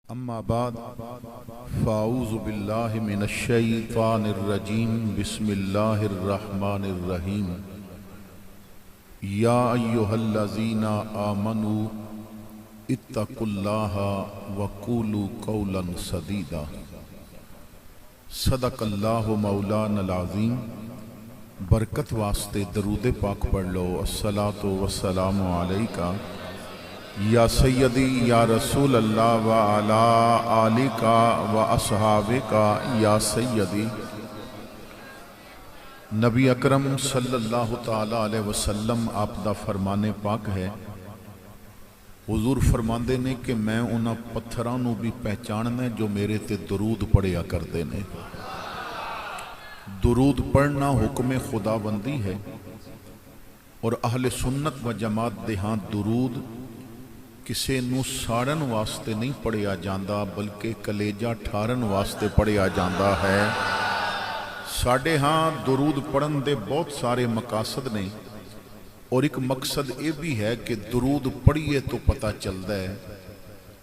اما بعد فاعوذ باللہ من الشیطان الرجیم بسم اللہ الرحمن الرحیم یا ایہا الذین آمنوا اتقوا اللہ وقولوا قولا سدیدا صدق اللہ مولانا العظیم۔ برکت واسطے درود پاک پڑھ لو۔ الصلاۃ والسلام علیکہ یا سیدی یا رسول اللہ وعلی آلکا و اصحابکا یا سیدی۔ نبی اکرم صلی اللہ تعالی علیہ وسلم آپ دا فرمانے پاک ہے، حضور فرماندے نے کہ میں انہاں پتھراں نو بھی پہچاننا جو میرے تے درود پڑھیا کردے نے۔ درود پڑھنا حکم خدا بندی ہے، اور اہل سنت و جماعت دے ہاں درود کسے نو ساڑن واسطے نہیں پڑھیا جاندہ بلکہ کلیجہ ٹھارن واسطے پڑھیا جاندہ ہے۔ ساڑھے ہاں درود پڑھن دے بہت سارے مقاصد نے، اور ایک مقصد یہ بھی ہے کہ درود پڑھیے تو پتہ چلتا ہے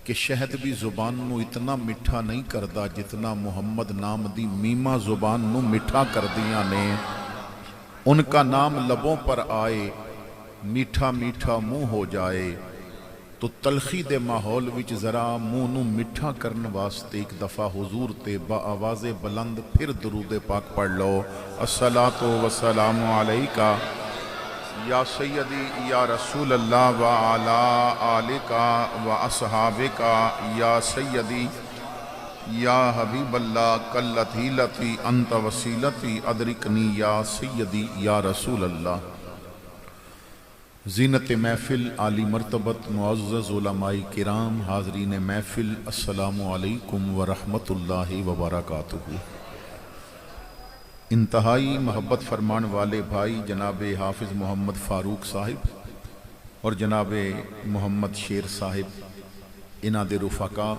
کہ شہد بھی زبان نو اتنا میٹھا نہیں کردا جتنا محمد نام دی میمہ زبان نو میٹھا کر دیاں نے۔ ان کا نام لبوں پر آئے، میٹھا میٹھا منہ ہو جائے، تو تلخی دے ماحول وچ ذرا منہ نو میٹھا کرن واسطے ایک دفعہ حضور تے با آواز بلند پھر درود پاک پڑھ لو۔ الصلاۃ والسلام علیکہ یا سیدی یا رسول اللہ وعلی آلکہ و اصحابکہ یا سیدی یا حبیب اللہ کلتی لتی انت وسیلتی ادرکنی یا سیدی یا رسول اللہ۔ زینت محفل عالی مرتبت معزز علماء کرام، حاضرین محفل، السلام علیکم ورحمت اللہ وبرکاتہ۔ انتہائی محبت فرمان والے بھائی جناب حافظ محمد فاروق صاحب اور جناب محمد شیر صاحب، انہاں دے رفقا،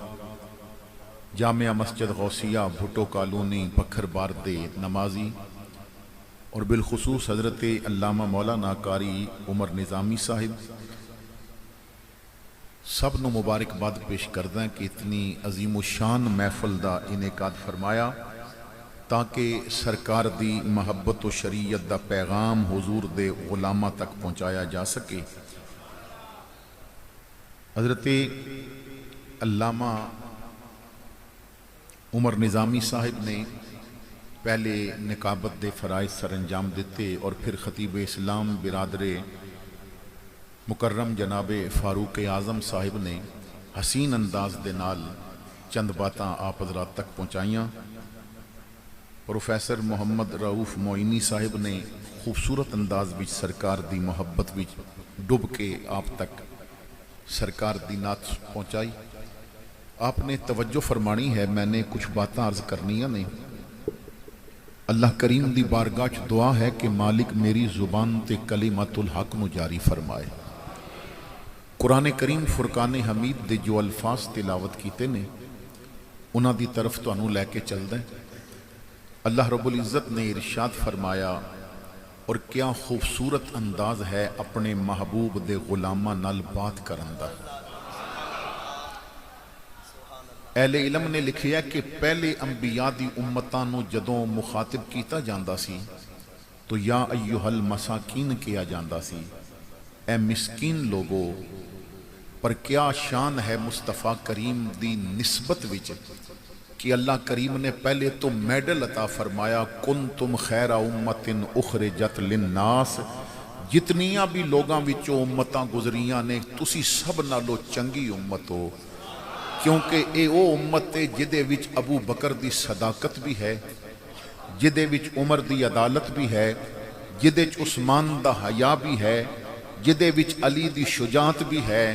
جامعہ مسجد غوثیہ بھٹو کالونی پکھر بار دے نمازی، اور بالخصوص حضرت علامہ مولانا قاری عمر نظامی صاحب، سب نو مبارکباد پیش کردہ ہیں کہ اتنی عظیم و شان محفل دا انعقاد فرمایا تاکہ سرکار دی محبت و شریعت دا پیغام حضور دے غلامہ تک پہنچایا جا سکے۔ حضرت علامہ عمر نظامی صاحب نے پہلے نقابت دے فرائض سر انجام دیتے، اور پھر خطیب اسلام برادر مکرم جناب فاروق اعظم صاحب نے حسین انداز دے نال چند باتاں آپ حضرات تک پہنچائیاں۔ پروفیسر محمد رؤف معینی صاحب نے خوبصورت انداز وچ سرکار دی محبت وچ ڈب کے آپ تک سرکار دی نعت پہنچائی۔ آپ نے توجہ فرمانی ہے، میں نے کچھ باتاں عرض کرنیاں نے۔ اللہ کریم دی بارگاہ چ دعا ہے کہ مالک میری زبان تے کلمۃ الحق نو جاری فرمائے۔ قرآن کریم فرقان حمید دے جو الفاظ تلاوت کیتے نے انہاں دی طرف تانوں لے کے چلدا ہے۔ اللہ رب العزت نے ارشاد فرمایا، اور کیا خوبصورت انداز ہے اپنے محبوب دے غلاماں نال بات کرن دا۔ اہل علم نے لکھیا کہ پہلے انبیاء دی امتاں نو جدوں مخاطب کیتا جاندا سی تو یا ایہا المساکین کیا جاندا سی، اے مسکین لوگو۔ پر کیا شان ہے مصطفیٰ کریم دی نسبت وچ کہ اللہ کریم نے پہلے تو میڈل عطا فرمایا، کنتم خیر امت اخرجت للناس، جتنیاں بھی لوگاں وچوں امتاں گزریاں نے تسی سب نالوں چنگی امت ہو، کیونکہ اے او امت ہے جدے وچ ابو بکر دی صداقت بھی ہے، جدے وچ عمر دی عدالت بھی ہے، جدے وچ عثمان دا حیا بھی ہے، جدے وچ علی دی شجاعت بھی ہے،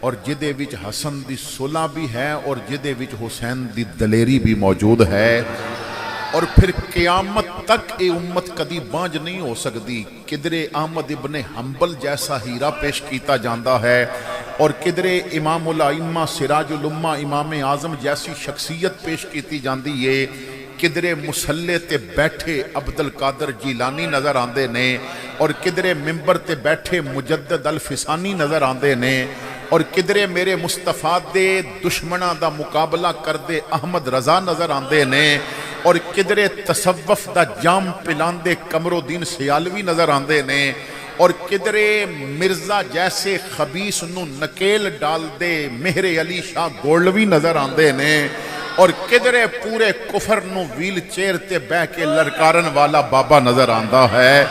اور جدے وچ حسن دی صلح بھی ہے، اور جدے وچ حسین دی دلیری بھی موجود ہے۔ اور پھر قیامت تک اے امت کدی بانج نہیں ہو سکتی۔ کدرے احمد ابن حنبل جیسا ہیرا پیش کیتا جاندہ ہے، اور کدرے امام الائمہ سراج الامہ امام اعظم جیسی شخصیت پیش کیتی جاندی ہے، کدرے مسلے تے بیٹھے عبد القادر جیلانی نظر آندے نے، اور کدرے ممبر تے بیٹھے مجدد الفسانی نظر آندے نے، اور کدرے میرے مصطفیٰ دے دشمناں دا مقابلہ کردے احمد رضا نظر آندے نے، اور کدرے تصوف دا جام پلاندے قمر الدین سیالوی نظر آندے نے، اور کدرے مرزا جیسے خبیث نو نکیل ڈال دے مہر علی شاہ گولوی نظر آندے نے، اور کدرے پورے کفر نو ویل چیئر تے بہ کے لڑکارن والا بابا نظر آندا ہے۔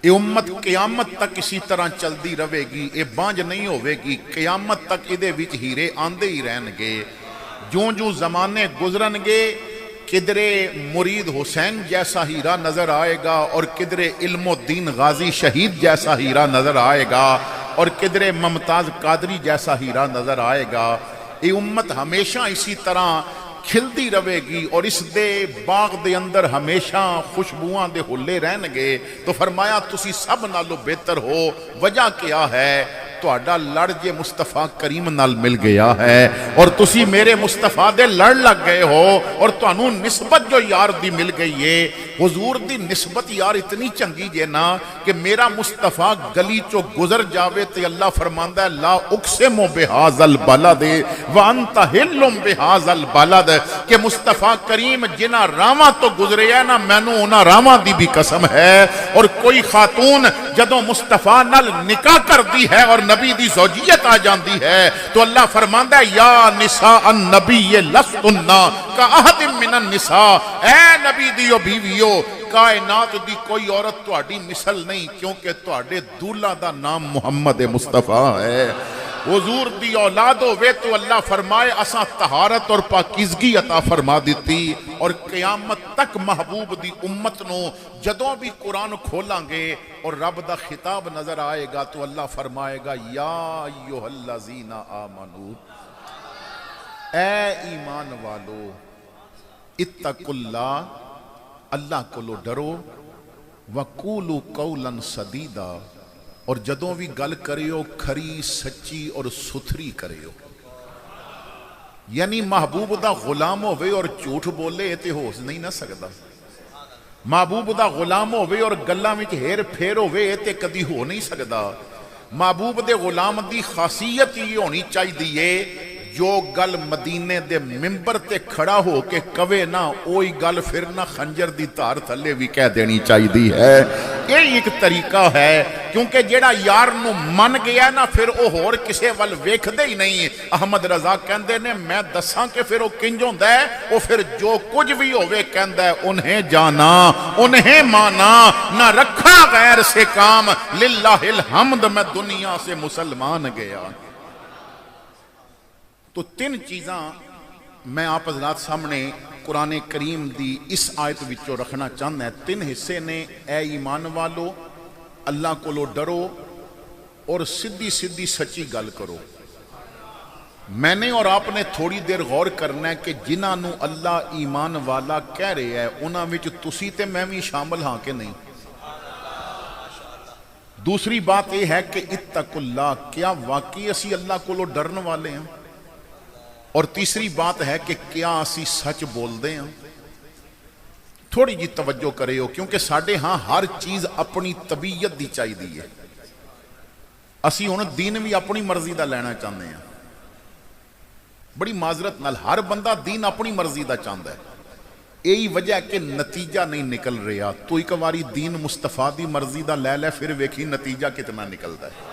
یہ امت قیامت تک اسی طرح چل دی رہے گی، یہ بانج نہیں ہوئے گی، قیامت تک ادھے وچ ہیرے آندے ہی رہن گے۔ جوں جوں زمانے گزرن گے کدرے مرید حسین جیسا ہیرا نظر آئے گا، اور کدرے علم الدین غازی شہید جیسا ہیرا نظر آئے گا، اور کدرے ممتاز قادری جیسا ہیرا نظر آئے گا۔ یہ امت ہمیشہ اسی طرح کھلدی رہے گی، اور اس دے باغ دے اندر ہمیشہ خوشبوئاں دے ہلے رہن گے۔ تو فرمایا تسی سب نالو بہتر ہو، وجہ کیا ہے؟ تہاڈا لڑ جے مصطفیٰ کریم نال مل گیا ہے، اور تسی میرے مصطفیٰ دے لڑ لگ گئے ہو، اور تانوں نسبت جو یار دی مل گئی ہے، حضور دی نسبت یار اتنی چنگی جے نا کہ میرا مصطفیٰ گلی چو گزر جاوے تے اللہ فرماندا ہے لا اقسم بہذا البلد وانت حل بہذا البلد، کہ مصطفیٰ کریم جنہ راواں تو گزرے ہے نا مینوں انہاں راواں دی بھی قسم ہے۔ اور کوئی خاتون جدوں مصطفیٰ نال نکاح کر دی ہے اور نبی دی زوجیت آ جاندی ہے تو اللہ فرماندا ہے یا نساء النبی لستن کاحد من النساء، اے نبی دیو بیویو کائنات دی کوئی عورت تہاڈی مثل نہیں، کیونکہ تہاڈے دولہا دا نام محمد مصطفیٰ ہے۔ حضور دی اولاد ہوئے تو اللہ فرمائے اساں طہارت اور پاکیزگی عطا فرما دیتی، اور قیامت تک محبوب دی امت نو جدوں بھی قرآن کھولاں گے اور رب دا خطاب نظر آئے گا تو اللہ فرمائے گا یا ایھا الذین آمنو، اے ایمان والو، اتقوا اللہ، اللہ کو لو ڈرو، وقولوا قولا سدیدا، اور جدوں بھی گل کریو کھری سچی اور ستھری کریو۔ یعنی محبوب دا غلام ہوئے اور جھوٹ بولے تے ہو نہیں نہ سکدا، محبوب دا غلام ہوئے اور گلاں وچ ہیر پھیر ہوئے تے کدی ہو نہیں سکدا۔ محبوب دے غلام دی خاصیت یہ ہونی چاہیے جو گل مدینے دے ممبر تے کھڑا ہو کے کوے نہ اوئی گل پھر نہ خنجر دی تار تھلے بھی کہہ دینی چاہیے ہے۔ یہ ایک طریقہ ہے، کیونکہ جیڑا یار نو من گیا نا پھر او ہور کسے ول ویکھ دے ہی نہیں۔ احمد رضا کہندے نے میں دساں کہ پھر او کنج ہوندا ہے، او پھر جو کچھ بھی ہوئے کہندا ہے انہیں جانا انہیں مانا، نہ رکھا غیر سے کام، للہ الحمد میں دنیا سے مسلمان گیا۔ تو تین چیزاں میں آپ حضرات سامنے قرآن کریم دی اس آیت وچوں رکھنا چاہنا ہے۔ تین حصے نے، اے ایمان والو، اللہ کو لو ڈرو، اور سدھی سدھی سچی گل کرو۔ میں نے اور آپ نے تھوڑی دیر غور کرنا ہے کہ جنہاں نو اللہ ایمان والا کہہ رہے ہے انہاں وچ تسی تے میں بھی شامل ہاں کہ نہیں۔ دوسری بات یہ ہے کہ اتقوا اللہ، کیا واقعی اسی اللہ کو لو ڈرن والے ہیں؟ اور تیسری بات ہے کہ کیا اسی سچ بول دیں ہیں؟ تھوڑی جی توجہ کرے ہو، کیونکہ ساڑھے ہاں ہر چیز اپنی طبیعت دی چاہی دی ہے۔ اسی ہن دین بھی اپنی مرضی دا لینا چاہتے ہیں، بڑی معذرت نال ہر بندہ دین اپنی مرضی دا چاہتا ہے۔ یہی وجہ ہے کہ نتیجہ نہیں نکل رہا۔ تو ایک باری دین مصطفیٰ دی مرضی دا لے لے پھر ویکھی نتیجہ کتنا نکلتا ہے،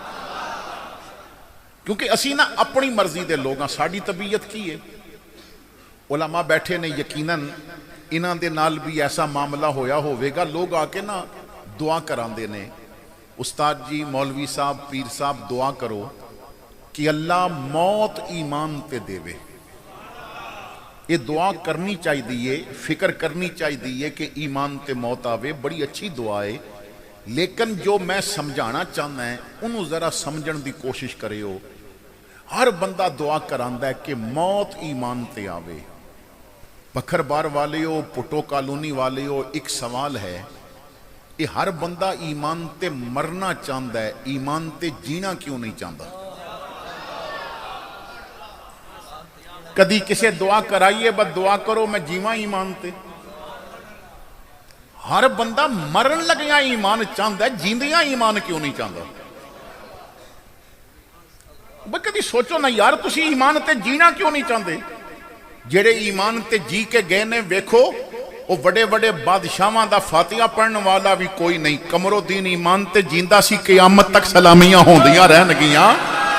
کیونکہ اسی نا اپنی مرضی دے لوگ ہیں۔ ساڑی طبیعت کی ہے؟ علماء بیٹھے نے، یقیناً انہاں دے نال بھی ایسا معاملہ ہویا ہوئے گا، لوگ آ کے نا دعا کران دے نے، استاد جی، مولوی صاحب، پیر صاحب دعا کرو کہ اللہ موت ایمان تے دے وے۔ یہ دعا کرنی چاہیے، فکر کرنی چاہیے کہ ایمان تے موت آوے، بڑی اچھی دعا ہے۔ لیکن جو میں سمجھانا چاہنا ہے انہوں ذرا سمجھن دی کوشش کرے ہو۔ ہر بندہ دعا کراندا ہے کہ موت ایمان تے آوے۔ پکھر بار والے ہو، پٹو کالونی والے ہو، ایک سوال ہے، یہ ہر بندہ ایمان تے مرنا چاہتا ہے، ایمان تے جینا کیوں نہیں چاہتا؟ کدی کسے دعا کرائیے بس دعا کرو میں جیواں ایمان تے. ہر بندہ مرن لگیاں ایمان چاہتا ہے، جیندیاں ایمان کیوں نہیں چاہتا؟ بس کدی سوچو نا یار، تسی ایمان تے جینا کیوں نہیں چاہتے؟ جڑے ایمان تے جی کے گئے نے ویکھو وہ بڑے بڑے بادشاہاں دا فاتحہ پڑھن والا بھی کوئی نہیں. قمر الدین ایمان تے جیندا سی، قیامت تک سلامیاں ہوندیاں رہن گیاں.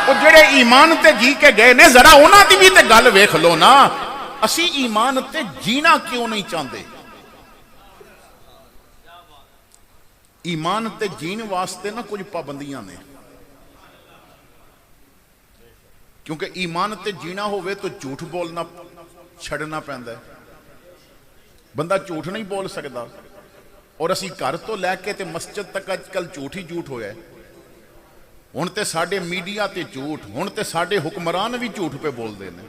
وہ جڑے ایمان تے جی کے گئے نے ذرا انہاں دی بھی تے گل ویکھ لو نا. اسی ایمان تے جینا کیوں نہیں چاہتے؟ ایمان تے جین واسطے نا کچھ پابندیاں نے، کیونکہ ایمان تے جینا ہوئے تو جھوٹ بولنا چھڑنا پیندا ہے. بندہ جھوٹ نہیں بول سکتا، اور اسی گھر تو لے کے تے مسجد تک اج کل جھوٹ ہی جھوٹ ہویا ہے. ہن تے ساڈے میڈیا تے جھوٹ، ہن تے ساڈے حکمران بھی جھوٹ پہ بول دے نے.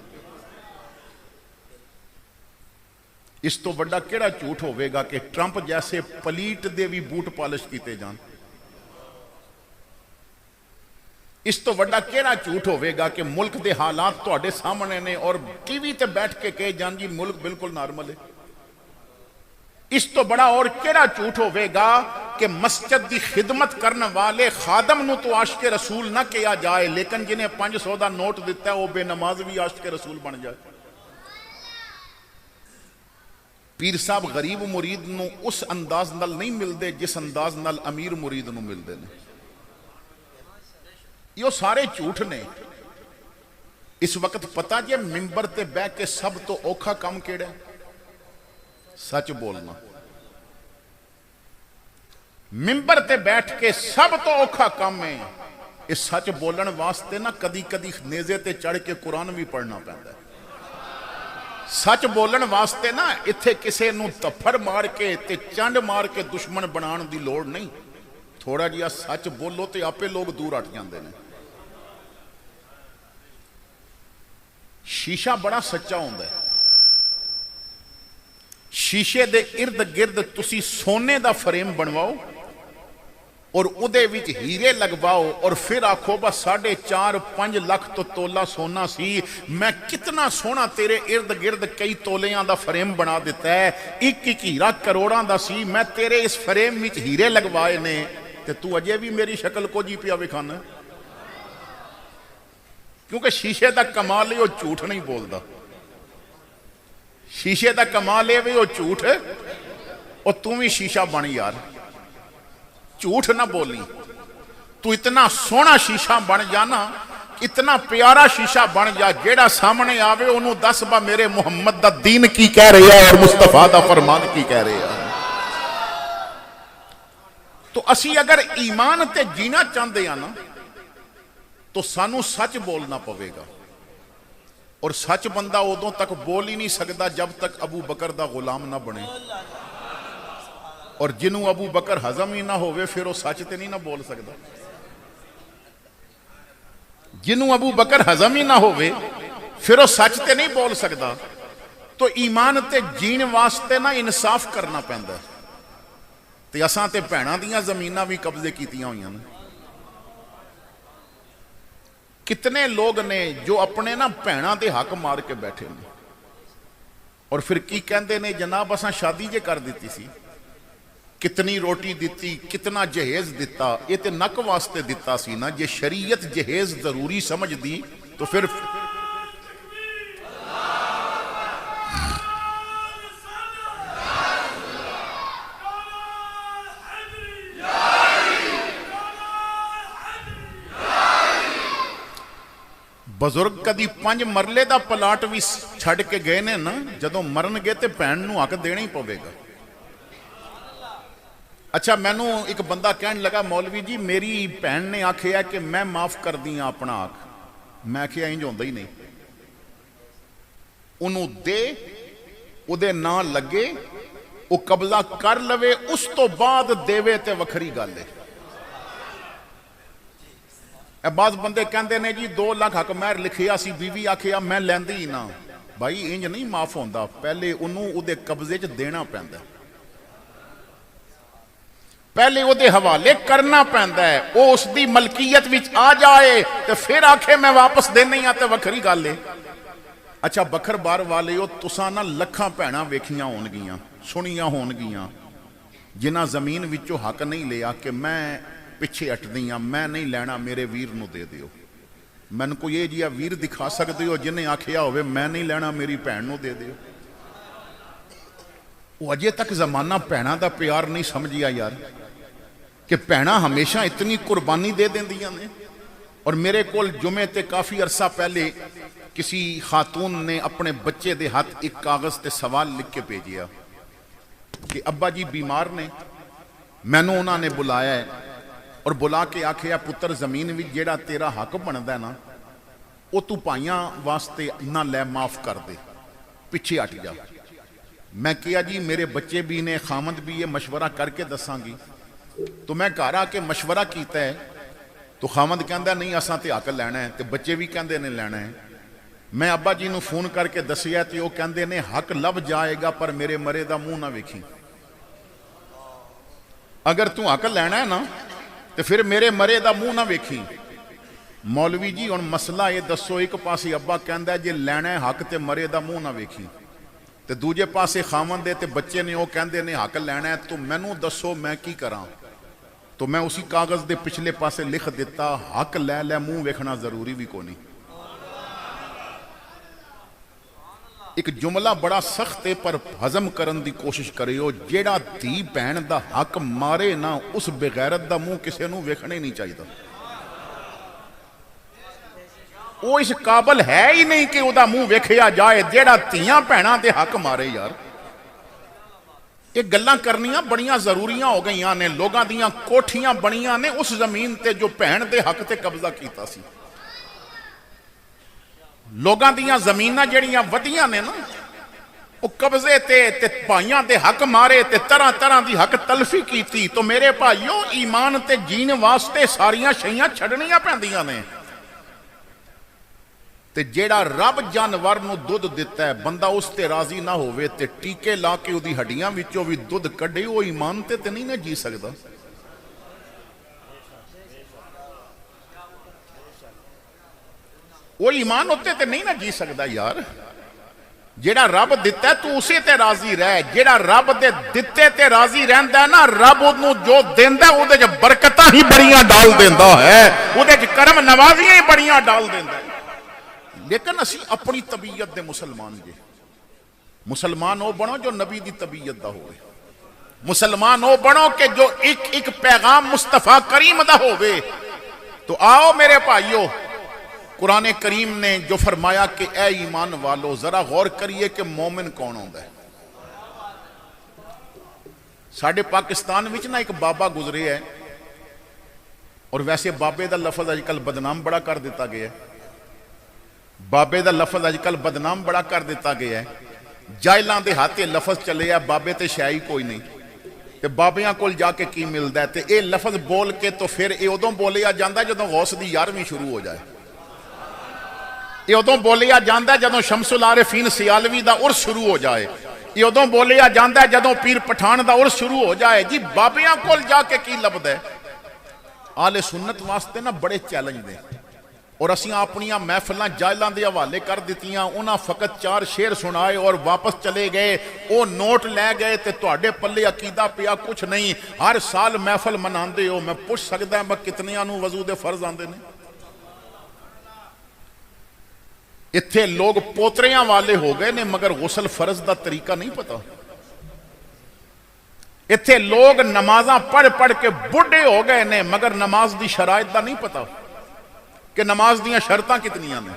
اس تو بڑا کیڑا جھوٹ ہوئے گا کہ ٹرمپ جیسے پلیٹ دے بھی بوٹ پالش کیتے جان؟ اس تو بڑا کیڑا جھوٹ ہوئے گا کہ ملک دے حالات تواڈے سامنے نے اور ٹی وی تے بیٹھ کے کہے جان جی ملک بالکل نارمل ہے؟ اس تو بڑا اور کیڑا جھوٹ ہوئے گا کہ مسجد دی خدمت کرنے والے خادم نو تو عاشق رسول نہ کیا جائے، لیکن جنہیں 500 دا نوٹ دیتا ہے وہ بے نماز بھی عاشق رسول بن جائے. پیر صاحب غریب مرید نو اس انداز نال نہیں ملدے جس انداز نال امیر مرید نو ملدے نے. یہ سارے جھوٹ نے. اس وقت پتہ جے منبر تے بہ کے سب تو اوکھا کام کیڑا ہے؟ سچ بولنا. منبر تے بیٹھ کے سب تو اوکھا کام ہے. اس سچ بولن واسطے نا کدی کدی نیزے تے چڑھ کے قرآن بھی پڑھنا پیندا ہے. سچ بولن واسطے نا اتھے کسے نو تفر مار کے تے چنڈ مار کے دشمن بنان دی لوڑ نہیں. تھوڑا جیا سچ بولو تے آپے لوگ دور ہٹ جاندے نے. شیشہ بڑا سچا ہوندا ہے. شیشے دے ارد گرد تسی سونے دا فریم بنواؤ اور ادے وچ ہیرے لگواؤ اور پھر آکھو بس 4.5-5 لاکھ تو تولا سونا سی، میں کتنا سونا تیرے ارد گرد کئی تولیاں دا فریم بنا دیتا ہے، 1 ہیرا کروڑاں دا سی، میں تیرے اس فریم وچ ہیرے لگوائے نے تے تو اجے بھی میری شکل کو جی پیا وکھانا. کیونکہ شیشے دا کمال ہے وہ جھوٹ نہیں بولدا. شیشے دا کمال ہے وہ جھوٹ، اور تم بھی شیشہ بن یار، جھوٹ نہ بولی. تو اتنا سونا شیشہ بن جانا، اتنا پیارا شیشہ بن جا جیڑا سامنے آوے انہوں دس با میرے محمد دا دین کی کہہ رہے ہیں اور مصطفیٰ دا فرمان کی کہہ رہے ہیں. تو اسی اگر ایمان تے جینا چاہتے ہیں نا تو سانو سچ بولنا پوے گا. اور سچ بندہ ادوں تک بول ہی نہیں سکتا جب تک ابو بکر دا غلام نہ بنے. اور جنوں ابو بکر ہضم ہی نہ ہوئے پھر وہ سچ تے نہیں نہ بول سکتا. جنوں ابو بکر ہضم ہی نہ ہوئے پھر وہ سچ تے نہیں بول سکتا. تو ایمان تے جین واسطے نہ انصاف کرنا پیندا ہے. تے اساں تے بھیناں دیاں زمیناں بھی قبضے کیتیاں ہوئیاں نے. کتنے لوگ نے جو اپنے نا بھیناں دے حق مار کے بیٹھے نے اور پھر کی کہندے نے جناب اساں شادی جے کر دیتی سی، کتنی روٹی دیتی، کتنا جہیز دیتا. یہ تے نک واسطے دیتا سی نا. جے شریعت جہیز ضروری سمجھ دی تو پھر بزرگ کدی 5 مرلے دا پلاٹ بھی چھڑ کے گئے نے نا، جدوں مرن گے تے بھین نو حق دینا ہی پوے گا. اچھا مینو ایک بندہ کہن لگا مولوی جی میری بھین نے آکھیا کہ میں معاف کر دیاں اپنا آنکھ. میں آکھیا انج ہوندا ہی نہیں. انہوں دے او دے نا لگے او قبضہ کر لوے اس تو بعد دیوے تے وکھری گل ہے. بعض بندے کہندے نے جی 2 لاکھ حق مہر لکھیا سی، بیوی آکھیا میں لیندی ہی نہ. بھائی انج نہیں معاف ہوندا، پہلے انہوں او دے قبضے چ دینا پیندا، پہلے او دے حوالے کرنا پیندا ہے. او اس دی ملکیت وچ آ جائے تے پھر آکھے میں واپس دینی ہاں تے وکھری گل ہے. ਅੱਛਾ ਬਖਰਬਾਰ ਵਾਲਿਓ, ਤੁਸਾਂ ਨਾ ਲੱਖਾਂ ਭੈਣਾਂ ਵੇਖੀਆਂ ਹੋਣਗੀਆਂ, ਸੁਣੀਆਂ ਹੋਣਗੀਆਂ, ਜਿਨ੍ਹਾਂ ਜ਼ਮੀਨ ਵਿੱਚੋਂ ਹੱਕ ਨਹੀਂ ਲਿਆ ਕਿ ਮੈਂ ਪਿੱਛੇ ਹਟਦੀ ਹਾਂ, ਮੈਂ ਨਹੀਂ ਲੈਣਾ, ਮੇਰੇ ਵੀਰ ਨੂੰ ਦੇ ਦਿਓ। ਮੈਨੂੰ ਕੋਈ ਇਹ ਜਿਹਾ ਵੀਰ ਦਿਖਾ ਸਕਦੇ ਹੋ ਜਿਹਨੇ ਆਖਿਆ ਹੋਵੇ ਮੈਂ ਨਹੀਂ ਲੈਣਾ, ਮੇਰੀ ਭੈਣ ਨੂੰ ਦੇ ਦਿਓ? ਉਹ ਅਜੇ ਤੱਕ ਜ਼ਮਾਨਾ ਭੈਣਾਂ ਦਾ ਪਿਆਰ ਨਹੀਂ ਸਮਝਿਆ ਯਾਰ, ਕਿ ਭੈਣਾਂ ਹਮੇਸ਼ਾ ਇਤਨੀ ਕੁਰਬਾਨੀ ਦੇ ਦਿੰਦੀਆਂ ਨੇ। اور میرے کول جمعے تے کافی عرصہ پہلے کسی خاتون نے اپنے بچے دے ہاتھ ایک کاغذ تے سوال لکھ کے بھیجیا کہ ابا جی بیمار نے، میں نے انہوں نے بلایا ہے اور بلا کے آکھیا پتر زمین وچ جیڑا تیرا حق بندا ہے نا وہ تو پائیاں واسطے نہ لے، معاف کر دے، پیچھے ہٹ جا۔ میں کہا جی میرے بچے بھی نے، خامد بھی یہ مشورہ کر کے دساں گی۔ تو میں کہہ رہا کہ مشورہ کیتا ہے تو خامد کہندا نہیں اساں تے حق لینا ہے، تے بچے بھی کہندے نے لینا ہے۔ میں ابا جی نو فون کر کے دسیا تے وہ کہندے نے حق لب جائے گا پر میرے مرے دا منہ نہ ویکھی۔ اگر تو حق لینا ہے نا تے پھر میرے مرے دا منہ نہ ویکھی۔ مولوی جی ہن مسئلہ یہ دسو، ایک پاسے ابا کہندا ہے جے لینا ہے حق تے مرے دا منہ نہ ویکھی، تے دوجے پاسے خامد دے تے بچے نے وہ کہندے نے حق لینا ہے، تو مینوں دسو میں کی کراں؟ تو میں اسی کاغذ دے پچھلے پاسے لکھ دیتا حق لے لے، منہ ویکھنا ضروری بھی کو نہیں۔ ایک جملہ بڑا سخت ہے پر ہضم کرن دی کوشش کریو، جیڑا دھی بہن دا حق مارے نا اس بغیرت دا منہ کسے نو ویکھنے نہیں چاہیے۔ وہ اس قابل ہے ہی نہیں کہ وہ دا منہ ویکھیا جائے جیڑا دھیاں بہناں دے حق مارے۔ یار یہ گلاں کرنیاں بڑیاں ضروریاں ہو گئیاں نے، لوگاں دیاں کوٹھیاں بنیاں نے اس زمین تے جو بہن دے حق تے قبضہ کیتا سی۔ لوگاں دیاں زمیناں جڑیاں ودیاں نے نا وہ قبضے تے بھائیاں دے حق مارے تے طرح طرح دی حق تلفی کیتی۔ تو میرے بھائیو ایمان تے جین واسطے ساریاں شیاں چھڑنیاں پیندیاں نے۔ تے جیڑا رب جانور نو دودھ دیتا ہے بندہ اس تے راضی نہ ہوئے تے ٹیکے لا کے وہ دی ہڈیاں وچوں بھی دودھ کڈے، وہ ایمان تے نہیں نہ جی سکدا۔ وہ ایمان ہوتے تے نہیں نہ جی سکدا یار۔ جیڑا رب دیتا ہے تو اسے تے راضی رہ، جیڑا رب دے دیتے تے راضی رہندا ہے نا، رب انہوں جو دیندہ ہے وہ دے جو برکتاں ہی بڑیاں ڈال دیندہ ہے، وہ دے جو کرم نوازیاں ہی بڑیاں ڈال دیندہ ہے۔ لیکن اسی اپنی طبیعت دے مسلمان جے، مسلمان ہو بنو جو نبی دی طبیعت دا ہوئے، مسلمان ہو بنو کہ جو ایک پیغام مصطفیٰ کریم دا ہوئے۔ تو آؤ میرے بھائیو، قرآن کریم نے جو فرمایا کہ اے ایمان والو ذرا غور کریے کہ مومن کون ہوتا ہے۔ ساڑھے پاکستان وچ نا ایک بابا گزرے ہے، اور ویسے بابے دا لفظ آج کل بدنام بڑا کر دیتا گیا ہے، بابے دا لفظ آج کل بدنام بڑا کر دیتا گیا ہے۔ جائلاں دے ہاتھے لفظ چلے ہے بابے تے شاہی کوئی نہیں، تے بابیاں کول جا کے کی ملدا ہے، تے اے لفظ بول کے تو پھر اے ادوں بولیا جاندا ہے جدوں غوث دی 11ویں شروع ہو جائے، یہ ادوں بولیا جاندا ہے جدوں شمس العارفین سیالوی دا عرس شروع ہو جائے، یہ ادوں بولیا جاندا ہے جدوں پیر پٹھان دا عرس شروع ہو جائے۔ جی بابیاں کول جا کے کی لبدا ہے؟ آل سنت واسطے نا بڑے چیلنج دے، اور اسیاں اپنیاں محفلاں جائلاں دے حوالے کر دیتیاں، انہاں فقط 4 شعر سنائے اور واپس چلے گئے، او نوٹ لے گئے تے تواڈے پلے عقیدہ پیا کچھ نہیں۔ ہر سال محفل مناندے ہو، میں پوچھ سکدا ہے میں کتنیاں نو وضو دے فرض آندے نے؟ اتھے لوگ پوتریاں والے ہو گئے نے مگر غسل فرض دا طریقہ نہیں پتا۔ اتھے لوگ نمازاں پڑھ پڑھ کے بڑھے ہو گئے نے مگر نماز دی شرائط دا نہیں پتا کہ نماز دیاں شرطاں کتنیاں نے۔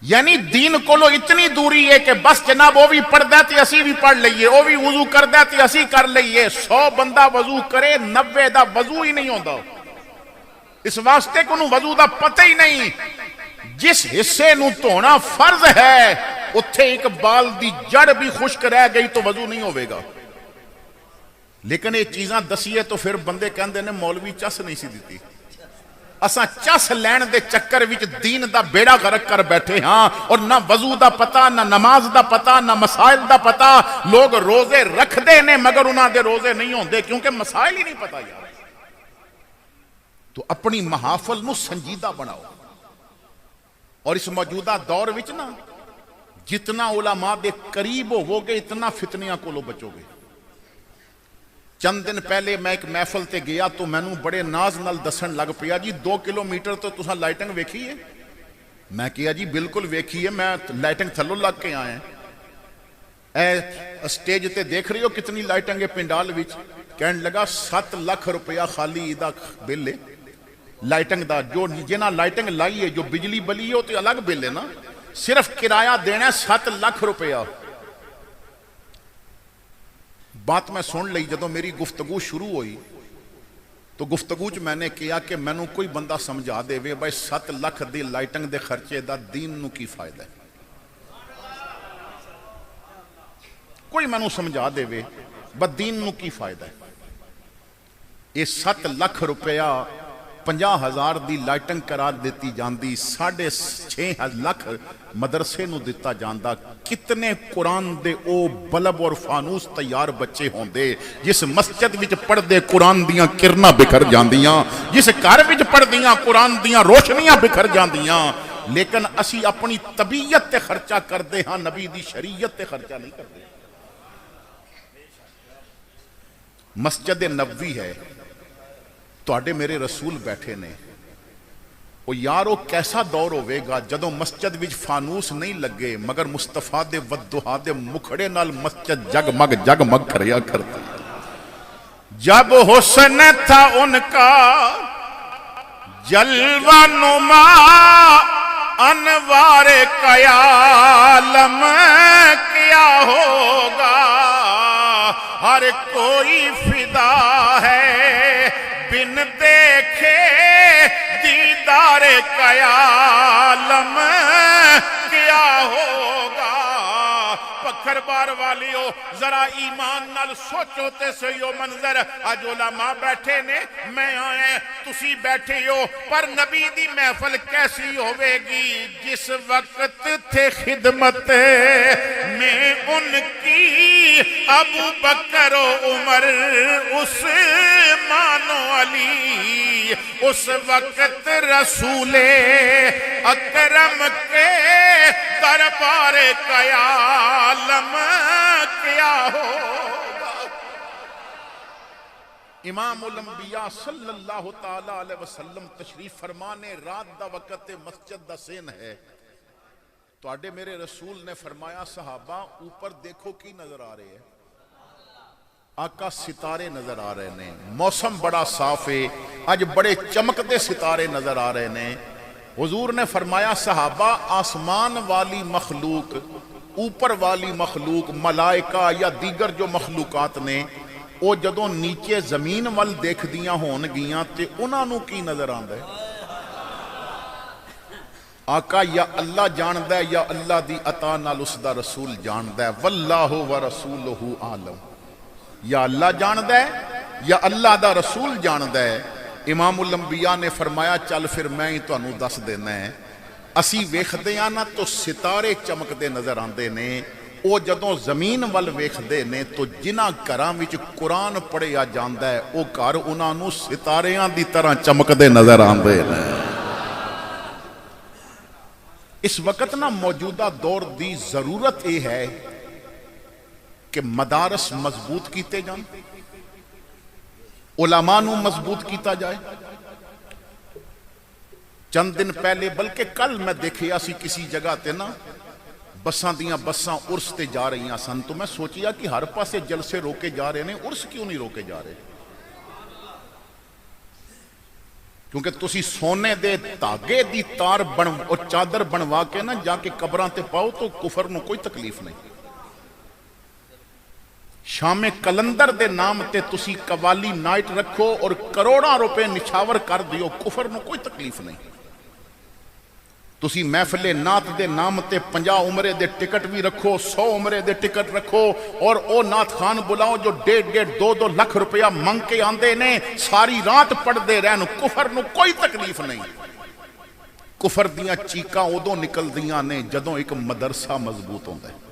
یعنی دین کولو اتنی دوری ہے کہ بس جناب وہ بھی پڑھ دے تے اسی بھی پڑھ لئیے، وہ بھی وضو کر دے تے اسی کر لئیے۔ 100 بندہ وضو کرے 90 دا وضو ہی نہیں ہوندا، اس واسطے کو انہوں وضو دا پتہ ہی نہیں۔ جس حصے نو دھونا فرض ہے اتھے ایک بال دی جڑ بھی خشک رہ گئی تو وضو نہیں ہوئے گا۔ لیکن یہ چیزاں دسیے تو پھر بندے کہندے نے مولوی چس نہیں سی دیتی۔ اساں چس لین دے چکر وچ دین دا بیڑا غرق کر بیٹھے ہاں، اور نہ وضو دا پتہ، نہ نماز دا پتہ، نہ مسائل دا پتہ۔ لوگ روزے رکھ دے نے مگر انہاں دے روزے نہیں ہوندے کیونکہ مسائل ہی نہیں پتہ یار۔ تو اپنی محافل نو سنجیدہ بناؤ۔ اور اس موجودہ دور وچ نا جتنا علماء دے قریب ہوو گے اتنا فتنیاں کولو بچو گے. چند دن پہلے میں ایک محفل تے گیا تو مینوں بڑے ناز نال دسن لگ پیا جی 2 کلومیٹر تو تساں لائٹنگ ویکھی ہے؟ میں کہا جی بالکل ویکھی ہے, میں لائٹنگ تھلوں لگ کے آئے ہیں. اے سٹیج تے دیکھ رہی ہو کتنی لائٹنگ ہے پنڈال وچ؟ کہن لگا 7 لاکھ روپیہ خالی دا بل ہے لائٹنگ دا. جو جنہ لائٹنگ لائی ہے جو بجلی بلی ہے وہ تو الگ بل ہے نا, صرف کرایہ دینا ہے 7 لاکھ روپیہ. بات میں سن لئی. جدوں میری گفتگو شروع ہوئی تو گفتگو چ میں نے کہا کہ مینوں کوئی بندہ سمجھا دے وے بھائی 7 لاکھ دی لائٹنگ دے خرچے دا دین نو کی فائدہ ہے. کوئی مینوں سمجھا دے وے بس دین نو کی فائدہ ہے. یہ 7 لاکھ روپیہ 50,000 دی لائٹنگ کرا دیتی جاندی, 6.5 لاکھ مدرسے نو دیتا جاندا. کتنے قرآن دے او بلب اور فانوس تیار بچے ہوندے جس مسجد وچ پڑھ دے قرآن دیاں کرنا بکھر جاندیاں, جس گھر وچ پڑھ دیاں قرآن دیاں روشنیاں بکھر جاندیاں. لیکن اسی اپنی طبیعت تے خرچہ کر دے ہاں, نبی دی شریعت تے خرچہ نہیں کر دے. مسجد نبوی ہے, تواڈے میرے رسول بیٹھے نے. او یارو کیسا دور ہوئے گا جدوں مسجد وچ فانوس نہیں لگے مگر مصطفیٰ دے ودھا دے مکھڑے نال مسجد جگمگ جگمگ کریا کرتی. جب حسن تھا ان کا جلوہ نما انوار قیالم کیا ہوگا. ہر کوئی فدا ہے بن دیکھے دیدار قیالم کیا ہوگا. پکھر بار والیو ذرا ایمان نال سوچو تے سہیو منظر. اج علماء بیٹھے نے, میں آئے تسی بیٹھے ہو, پر نبی دی محفل کیسی ہوئے گی جس وقت تھے خدمت میں ان کی ابو بکر و عمر عثمان و علی. اس وقت رسول اکرم کے دربار قیالم کیا ہوگا. امام الانبیاء صلی اللہ تعالی علیہ وسلم تشریف فرمانے, رات دا وقت مسجد دا سین ہے. تو آڈے میرے رسول نے فرمایا صحابہ اوپر دیکھو کی نظر آ رہے ہیں. آقا ستارے نظر آ رہے ہیں, موسم بڑا صاف ہے, آج بڑے چمکتے ستارے نظر آ رہے ہیں. حضور نے فرمایا صحابہ آسمان والی مخلوق, اوپر والی مخلوق, ملائکہ یا دیگر جو مخلوقات نے, وہ جدوں نیچے زمین وال دیکھ دیاں ہون گیاں تے انہاں نو کی نظر آندا ہے؟ آقا یا اللہ جاندہ ہے یا اللہ دی عطا نال اس دا رسول جاندہ ہے. واللہ ورسولہ عالم. یا اللہ جاندہ ہے یا اللہ دا رسول جاندہ ہے. امام الانبیاء نے فرمایا چل پھر میں ہی تو انہوں دس دینا ہے. اسی ویخ دیا نا تو ستارے چمک دے نظر آندے نے. او جدوں زمین وال ویخ دے نے تو جنہ گھراں وچ قرآن پڑھیا جاندہ ہے او گھر انہاں نو ستاریاں دی طرح چمک دے نظر آندے نے. اس وقت نا موجودہ دور دی ضرورت یہ ہے کہ مدارس مضبوط کیتے جان, علماء نو مضبوط کیتا جائے. چند دن پہلے بلکہ کل میں دیکھیا سی کسی جگہ تے نا بساں دیاں بساں عرس تے جا رہی سن, تو میں سوچیا کہ ہر پاسے جلسے روکے جا رہے ہیں, عرس کیوں نہیں روکے جا رہے؟ کیونکہ تسی سونے دے تاگے دی تار اور چادر بنوا کے نا جا کے قبراں تے پاؤ تو کفر نو کوئی تکلیف نہیں. شام کلندر دے نام تے تسی قوالی نائٹ رکھو اور کروڑاں روپے نچھاور کر دیو, کفر نو کوئی تکلیف نہیں. تسی محفل نات دے نام تے 50 عمرے دے ٹکٹ بھی رکھو, 100 عمرے دے ٹکٹ رکھو, اور او نات خان بلاؤ جو 1.5-2 لاکھ روپیہ منگ کے آندے نے, ساری رات پڑھ دے رہن, کفر نو کوئی تکلیف نہیں. کفر دیاں چیکاں ادوں نکل دیاں نے جدوں ایک مدرسہ مضبوط ہوندہ ہے.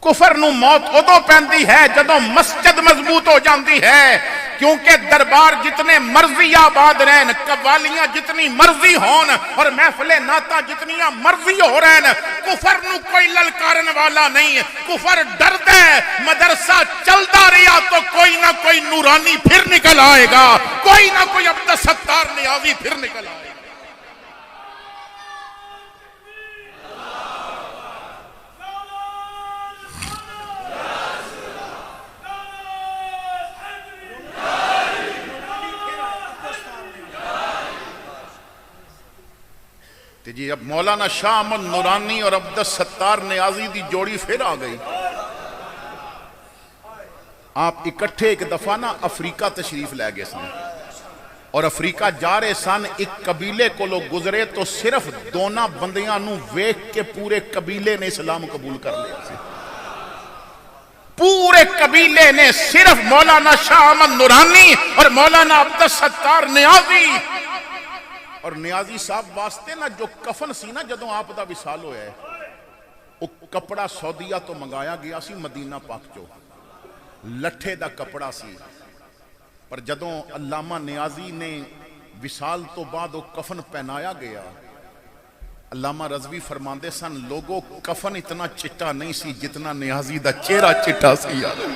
کفر نو موت ادوں پیندی ہے جدوں مسجد مضبوط ہو جاندی ہے. کیونکہ دربار جتنے مرضی آباد رہن، قوالیاں جتنی مرضی ہون اور محفل نعتاں جتنیاں مرضی ہو رہن، کفر نو کوئی للکارن والا نہیں. کفر ڈردا ہے مدرسہ چلتا رہا تو کوئی نہ کوئی نورانی پھر نکل آئے گا، کوئی نہ کوئی عبدالستار نیازی پھر نکل آئے گا. جی اب مولانا شاہ احمد نورانی اور عبدالستار نیازی دی جوڑی پھر آ گئی. آپ اکٹھے ایک دفعہ نا افریقہ تشریف لے گئے سن اور افریقہ جا رہے سن، ایک قبیلے کو لوگ گزرے تو صرف دونا بندیاں نو ویکھ کے پورے قبیلے نے اسلام قبول کر لیا سی. پورے قبیلے نے صرف مولانا شاہ احمد نورانی اور مولانا عبدالستار نیازی اور نیازی صاحب واسطے نا جو کفن سی نا جدوں آپ دا وصال ہویا ہے وہ کپڑا سعودیہ تو منگایا گیا سی مدینہ پاک چو، لٹھے دا کپڑا سی، پر جدوں علامہ نیازی نے وصال تو بعد وہ کفن پہنایا گیا، علامہ رضوی فرماندے سن لوگوں کفن اتنا چٹا نہیں سی جتنا نیازی دا چہرہ چٹا سی. یار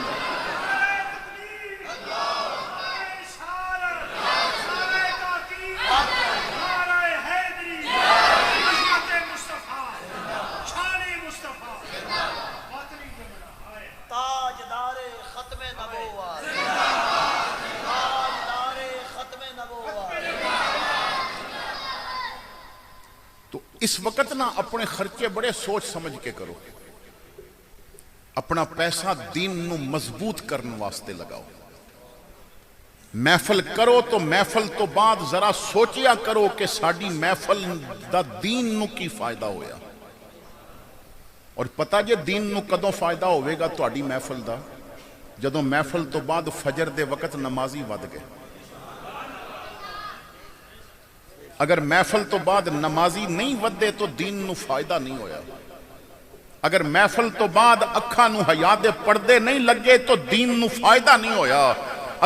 اس وقت نا اپنے خرچے بڑے سوچ سمجھ کے کرو، اپنا پیسہ دین نو مضبوط کرنے واسطے لگاؤ. محفل کرو تو محفل تو بعد ذرا سوچیا کرو کہ ساڑی محفل دا دین نو کی فائدہ ہویا. اور پتہ جے دین نو کدوں فائدہ ہوئے گا تو آڑی محفل دا جدوں محفل تو بعد فجر دے وقت نمازی ود گئے. اگر محفل تو بعد نمازی نہیں ودے تو دین نو فائدہ نہیں ہویا. اگر محفل تو بعد اکھاں نو حیا دے پردے نہیں لگے تو دین نو فائدہ نہیں ہویا.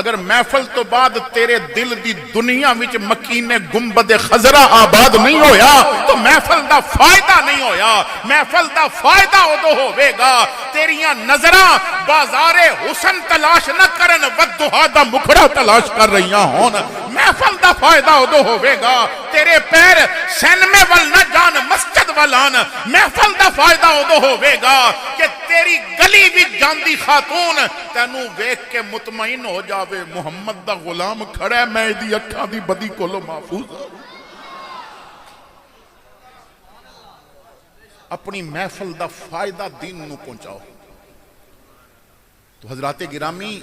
اگر محفل تو بعد تیرے دل دی دنیا وچ مکین گنبد خضرا آباد نہیں ہویا تو محفل دا فائدہ نہیں ہویا. محفل دا فائدہ ادو ہوئے گا تیریاں نظراں بازار حسن تلاش نہ کرن ودہا دا مکھڑا تلاش کر رہیاں ہون. محفل دا فائدہ ادو ہوئے گا تیرے پیر سینمے وال نہ جان مسجد والان. محفل دا فائدہ ادو ہوئے گا کہ تیری گلی بھی جاندی خاتون تینوں ویکھ کے مطمئن ہو جاوے محمد دا غلام کھڑا ہے میں دی اکھاں دی بدی کولو محفوظ. اپنی محفل دا فائدہ دین نو پہنچاؤ. تو حضرات گرامی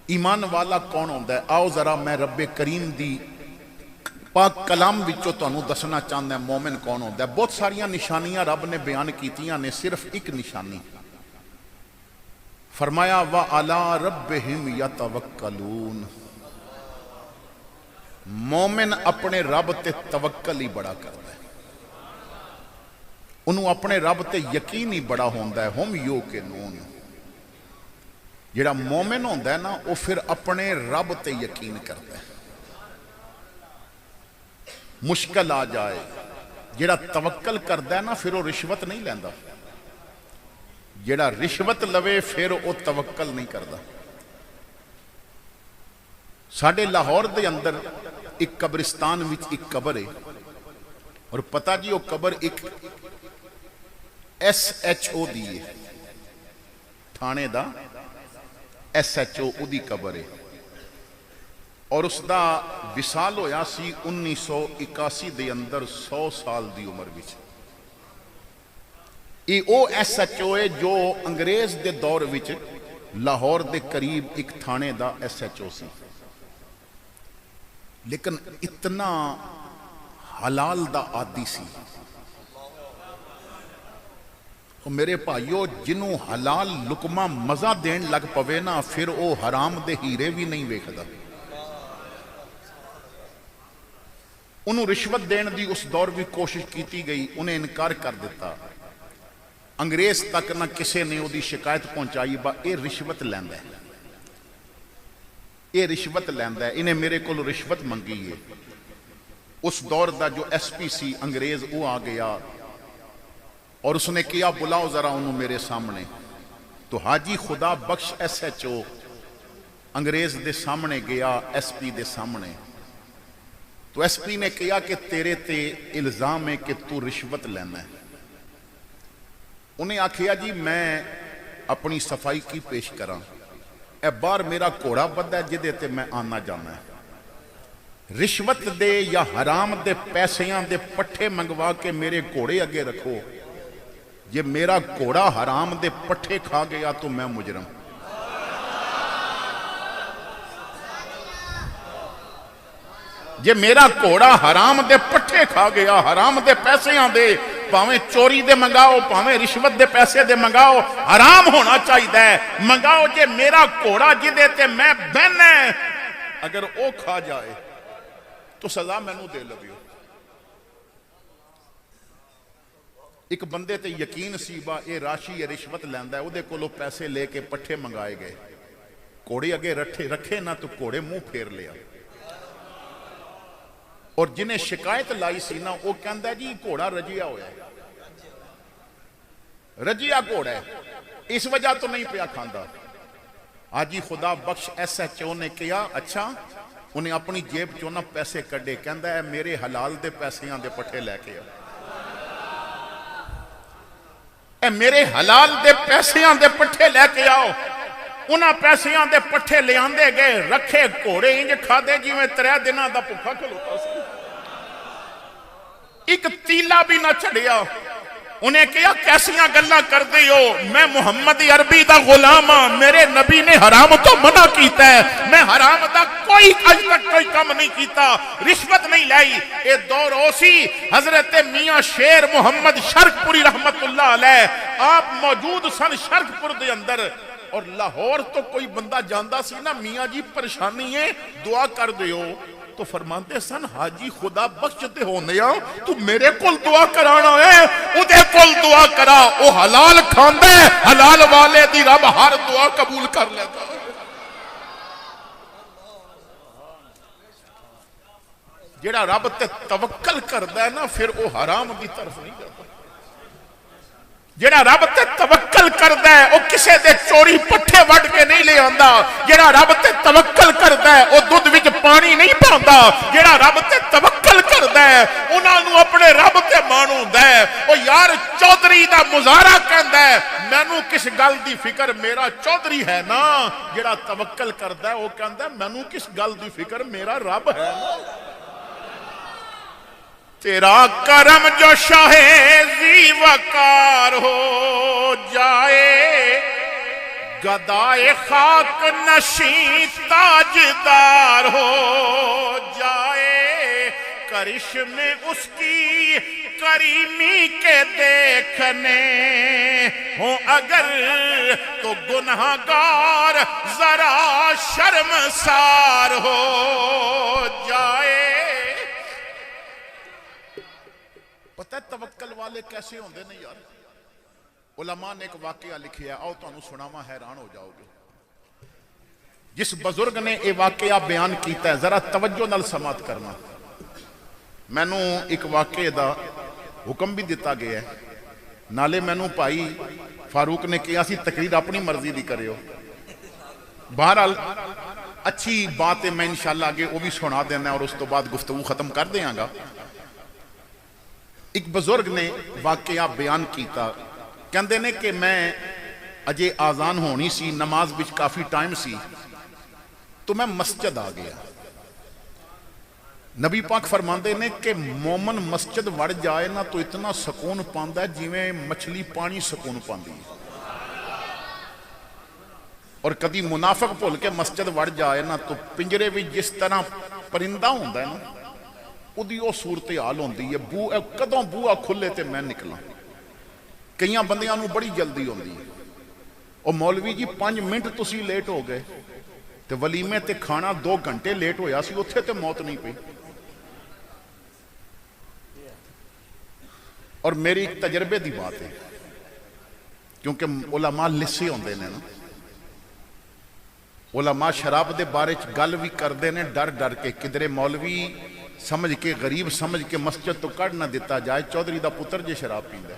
ایمان والا کون ہوندا ہے؟ آؤ ذرا میں رب کریم دی پاک کلام وچوں تانوں دسنا چاہندا ہے مومن کون ہوندا ہے. بہت ساریاں نشانیاں رب نے بیان کیتیاں نے، صرف ایک نشانی فرمایا وَعَلَىٰ رَبِّهِمْ يَتَوَكَّلُونَ. مومن اپنے رب تے توکل ہی بڑا کرتا ہے، انہوں اپنے رب تے یقین ہی بڑا ہوندا ہے. ہم یوقنون. جڑا مومن ہوندا ہے نا وہ پھر اپنے رب تے یقین کرتا ہے. مشکل آ جائے جڑا توکل کردا ہے نا پھر وہ رشوت نہیں لیندا. جڑا رشوت لوے پھر وہ توکل نہیں کردا. ساڈے لاہور دے اندر ایک قبرستان وچ ایک قبر ہے اور پتہ جی وہ قبر ایک SHO دی ہے، تھانے دا SHO دی قبر ہے اور اس دا وصال ہویا سی 1981 دے اندر 100 سال دی عمر وچ. یہ او SHO ہے جو انگریز دے دور وچ لاہور دے قریب ایک تھانے دا SHO سی، لیکن اتنا حلال دا عادی سی. میرے بھائیو جنوں حلال لقمہ مزہ دین لگ پوے نا پھر او حرام دے ہیرے بھی نہیں ویکھدا. انہوں رشوت دین دی اس دور بھی کوشش کیتی گئی، انہیں انکار کر دیتا. انگریز تک نہ کسے نے وہ دی شکایت پہنچائی با اے رشوت لیندا ہے. یہ رشوت لینا ہے، انہیں میرے کو رشوت منگی ہے۔ اس دور دا جو ایس پی سی انگریز وہ آ گیا اور اس نے کیا بلاؤ ذرا انہوں میرے سامنے۔ تو حاجی خدا بخش ایس ایچ او انگریز دے سامنے گیا، ایس پی دے سامنے۔ تو ایس پی نے کیا کہ تیرے تے الزام ہے کہ تو رشوت لینا ہے۔ انہیں آکھیا جی میں اپنی صفائی کی پیش کراں، اے بار میرا گھوڑا بدا ہے جدے تے میں آنا جانا ہے، رشوت دے یا حرام دے پیسیاں دے پٹھے منگوا کے میرے گھوڑے اگے رکھو، یہ میرا گھوڑا حرام دے پٹھے کھا گیا تو میں مجرم۔ یہ میرا گھوڑا حرام دے پٹھے کھا گیا، حرام دے پیسیاں دے، پاویں چوری دے منگاؤ، پاویں رشوت دے پیسے دے منگاؤ، حرام ہونا چاہیے منگاؤ۔ جے میرا گھوڑا جدے تے میں بہن ہے اگر او کھا جائے تو سزا مینوں دے لگیو۔ ایک بندے تے یقین سی با اے راشی یہ رشوت لیندا ہے، او دے کولوں پیسے لے کے پٹھے منگائے گئے، گھوڑے اگے رکھے نہ تو گھوڑے منہ پھیر لیا۔ اور جنہیں شکایت لائی سی نا وہ کہندا ہے جی گھوڑا رجیا ہوا ہے، رجیا گھوڑا ہے، اس وجہ تو نہیں پیا کھاندا۔ آجی خدا بخش ایس ایچ او نے کیا اچھا، انہیں اپنی جیب چوں نہ پیسے کڈے، کہندا ہے میرے حلال دے پیسیاں دے پٹھے لے کے آ، اے میرے حلال دے پیسیاں دے پٹھے لے کے آؤ۔ انہاں پیسیاں دے پٹھے لے آندے گئے، رکھے گھوڑے انج کھا دے جی میں 3 دنوں دا بھوکا کھلوتا سی، ایک تیلا بھی نہ چڑھیا۔ انہیں کیا کیسیاں گلاں کر دی ہو، میں محمد عربی دا غلام ہاں، میرے نبی نے حرام تو منع کیتا ہے، میں حرام دا کوئی اج تک کوئی کم نہیں کیتا، رشوت نہیں لائی۔ اے دور اوسی حضرت میاں شیر محمد شرک پوری رحمت اللہ علیہ آپ موجود سن شرک پور دے اندر، اور لاہور تو کوئی بندہ جاندہ سی نا میاں جی پریشانی ہے دعا کر دیو، تو فرماندے سن حاجی خدا بخشتے ہونے تو میرے کل دعا کرانا ہے، ادھے کل دعا کرا، او حلال کھاندے حلال والے دی رب ہر دعا قبول کر لیتا۔ جیڑا رب تے توکل کردہ ہے نا پھر او حرام دی طرف نہیں کرتا۔ جیڑا رب تے توکل کردہ ہے او کسے دے چوری پٹھے وڈ کے نہیں لے آندا، جیڑا رب تے توکل کردہ ہے او دودھ وچ پانی نہیں پاؤندا، جیڑا رب تے توکل کردہ ہے انہاں نو اپنے رب تے مانوندا ہے۔ او یار چودھری دا مظاہرہ کہندا ہے مینوں کس گل دی فکر، میرا چودھری ہے نا، جیڑا توکل کردہ ہے او کہندا ہے مینوں کس گل دی فکر، میرا رب ہے نا۔ تیرا کرم جو شاہ ذی وقار ہو جائے، گدائے خاک نشیں تاجدار ہو جائے، کرشمے اس کی کریمی کے دیکھنے ہوں اگر تو گنہگار ذرا شرمسار ہو جائے۔ پتہ ہے توکل والے کیسے ہوندے نہیں یار؟ علماء نے ایک واقعہ لکھیا ہے، آؤ تو انہوں سناما حیران ہو جاؤ گے۔ جس بزرگ نے یہ واقعہ بیان کیتا ہے ذرا توجہ نال سماعت کرنا۔ میں نو ایک واقعے دا حکم بھی دیتا گیا ہے، نالے میں نو پائی فاروق نے کیا سی تقریر اپنی مرضی دی کرے ہو، بہرحال اچھی بات ہے، میں انشاءاللہ آگے وہ بھی سنا دینا اور اس تو بعد گفتگو ختم کر دیاں گا۔ ایک بزرگ نے واقعہ بیان کیتا، کہندے نے کہ میں اجے آزان ہونی سی، نماز بچ کافی ٹائم سی، تو میں مسجد آ گیا۔ نبی پاک فرماندے نے کہ مومن مسجد وڑ جائے نا تو اتنا سکون پاندا ہے جویں مچھلی پانی سکون پاندی ہے، اور کدی منافق بھول کے مسجد وڑ جائے نا تو پنجرے بھی جس طرح پرندہ ہوندا ہے نا ادھی وہ صورتحال ہوندی ہے، کدوں بوہا کھلے تے میں نکلا۔ کئیاں بندیاں نو بڑی جلدی ہوندی ہے، اور مولوی جی 5 منٹ تسی لیٹ ہو گئے تے ولیمے تے کھانا 2 گھنٹے لیٹ ہویا سی، اتھے تے موت نہیں پئی۔ اور میری ایک تجربے دی بات ہے، کیونکہ علماء لسے ہوندے نے نا، ਉਲਮਾ ਸ਼ਰਾਬ ਦੇ ਬਾਰੇ ਚ ਗੱਲ ਵੀ ਕਰਦੇ ਨੇ ਡਰ ਡਰ ਕੇ, ਕਿਧਰੇ ਮੌਲਵੀ ਸਮਝ ਕੇ, ਗਰੀਬ ਸਮਝ ਕੇ ਮਸਜਿਦ ਤੋਂ ਕੱਢ ਨਾ ਦਿੱਤਾ ਜਾਏ, ਚੌਧਰੀ ਦਾ ਪੁੱਤਰ ਜੇ ਸ਼ਰਾਬ ਪੀਂਦਾ।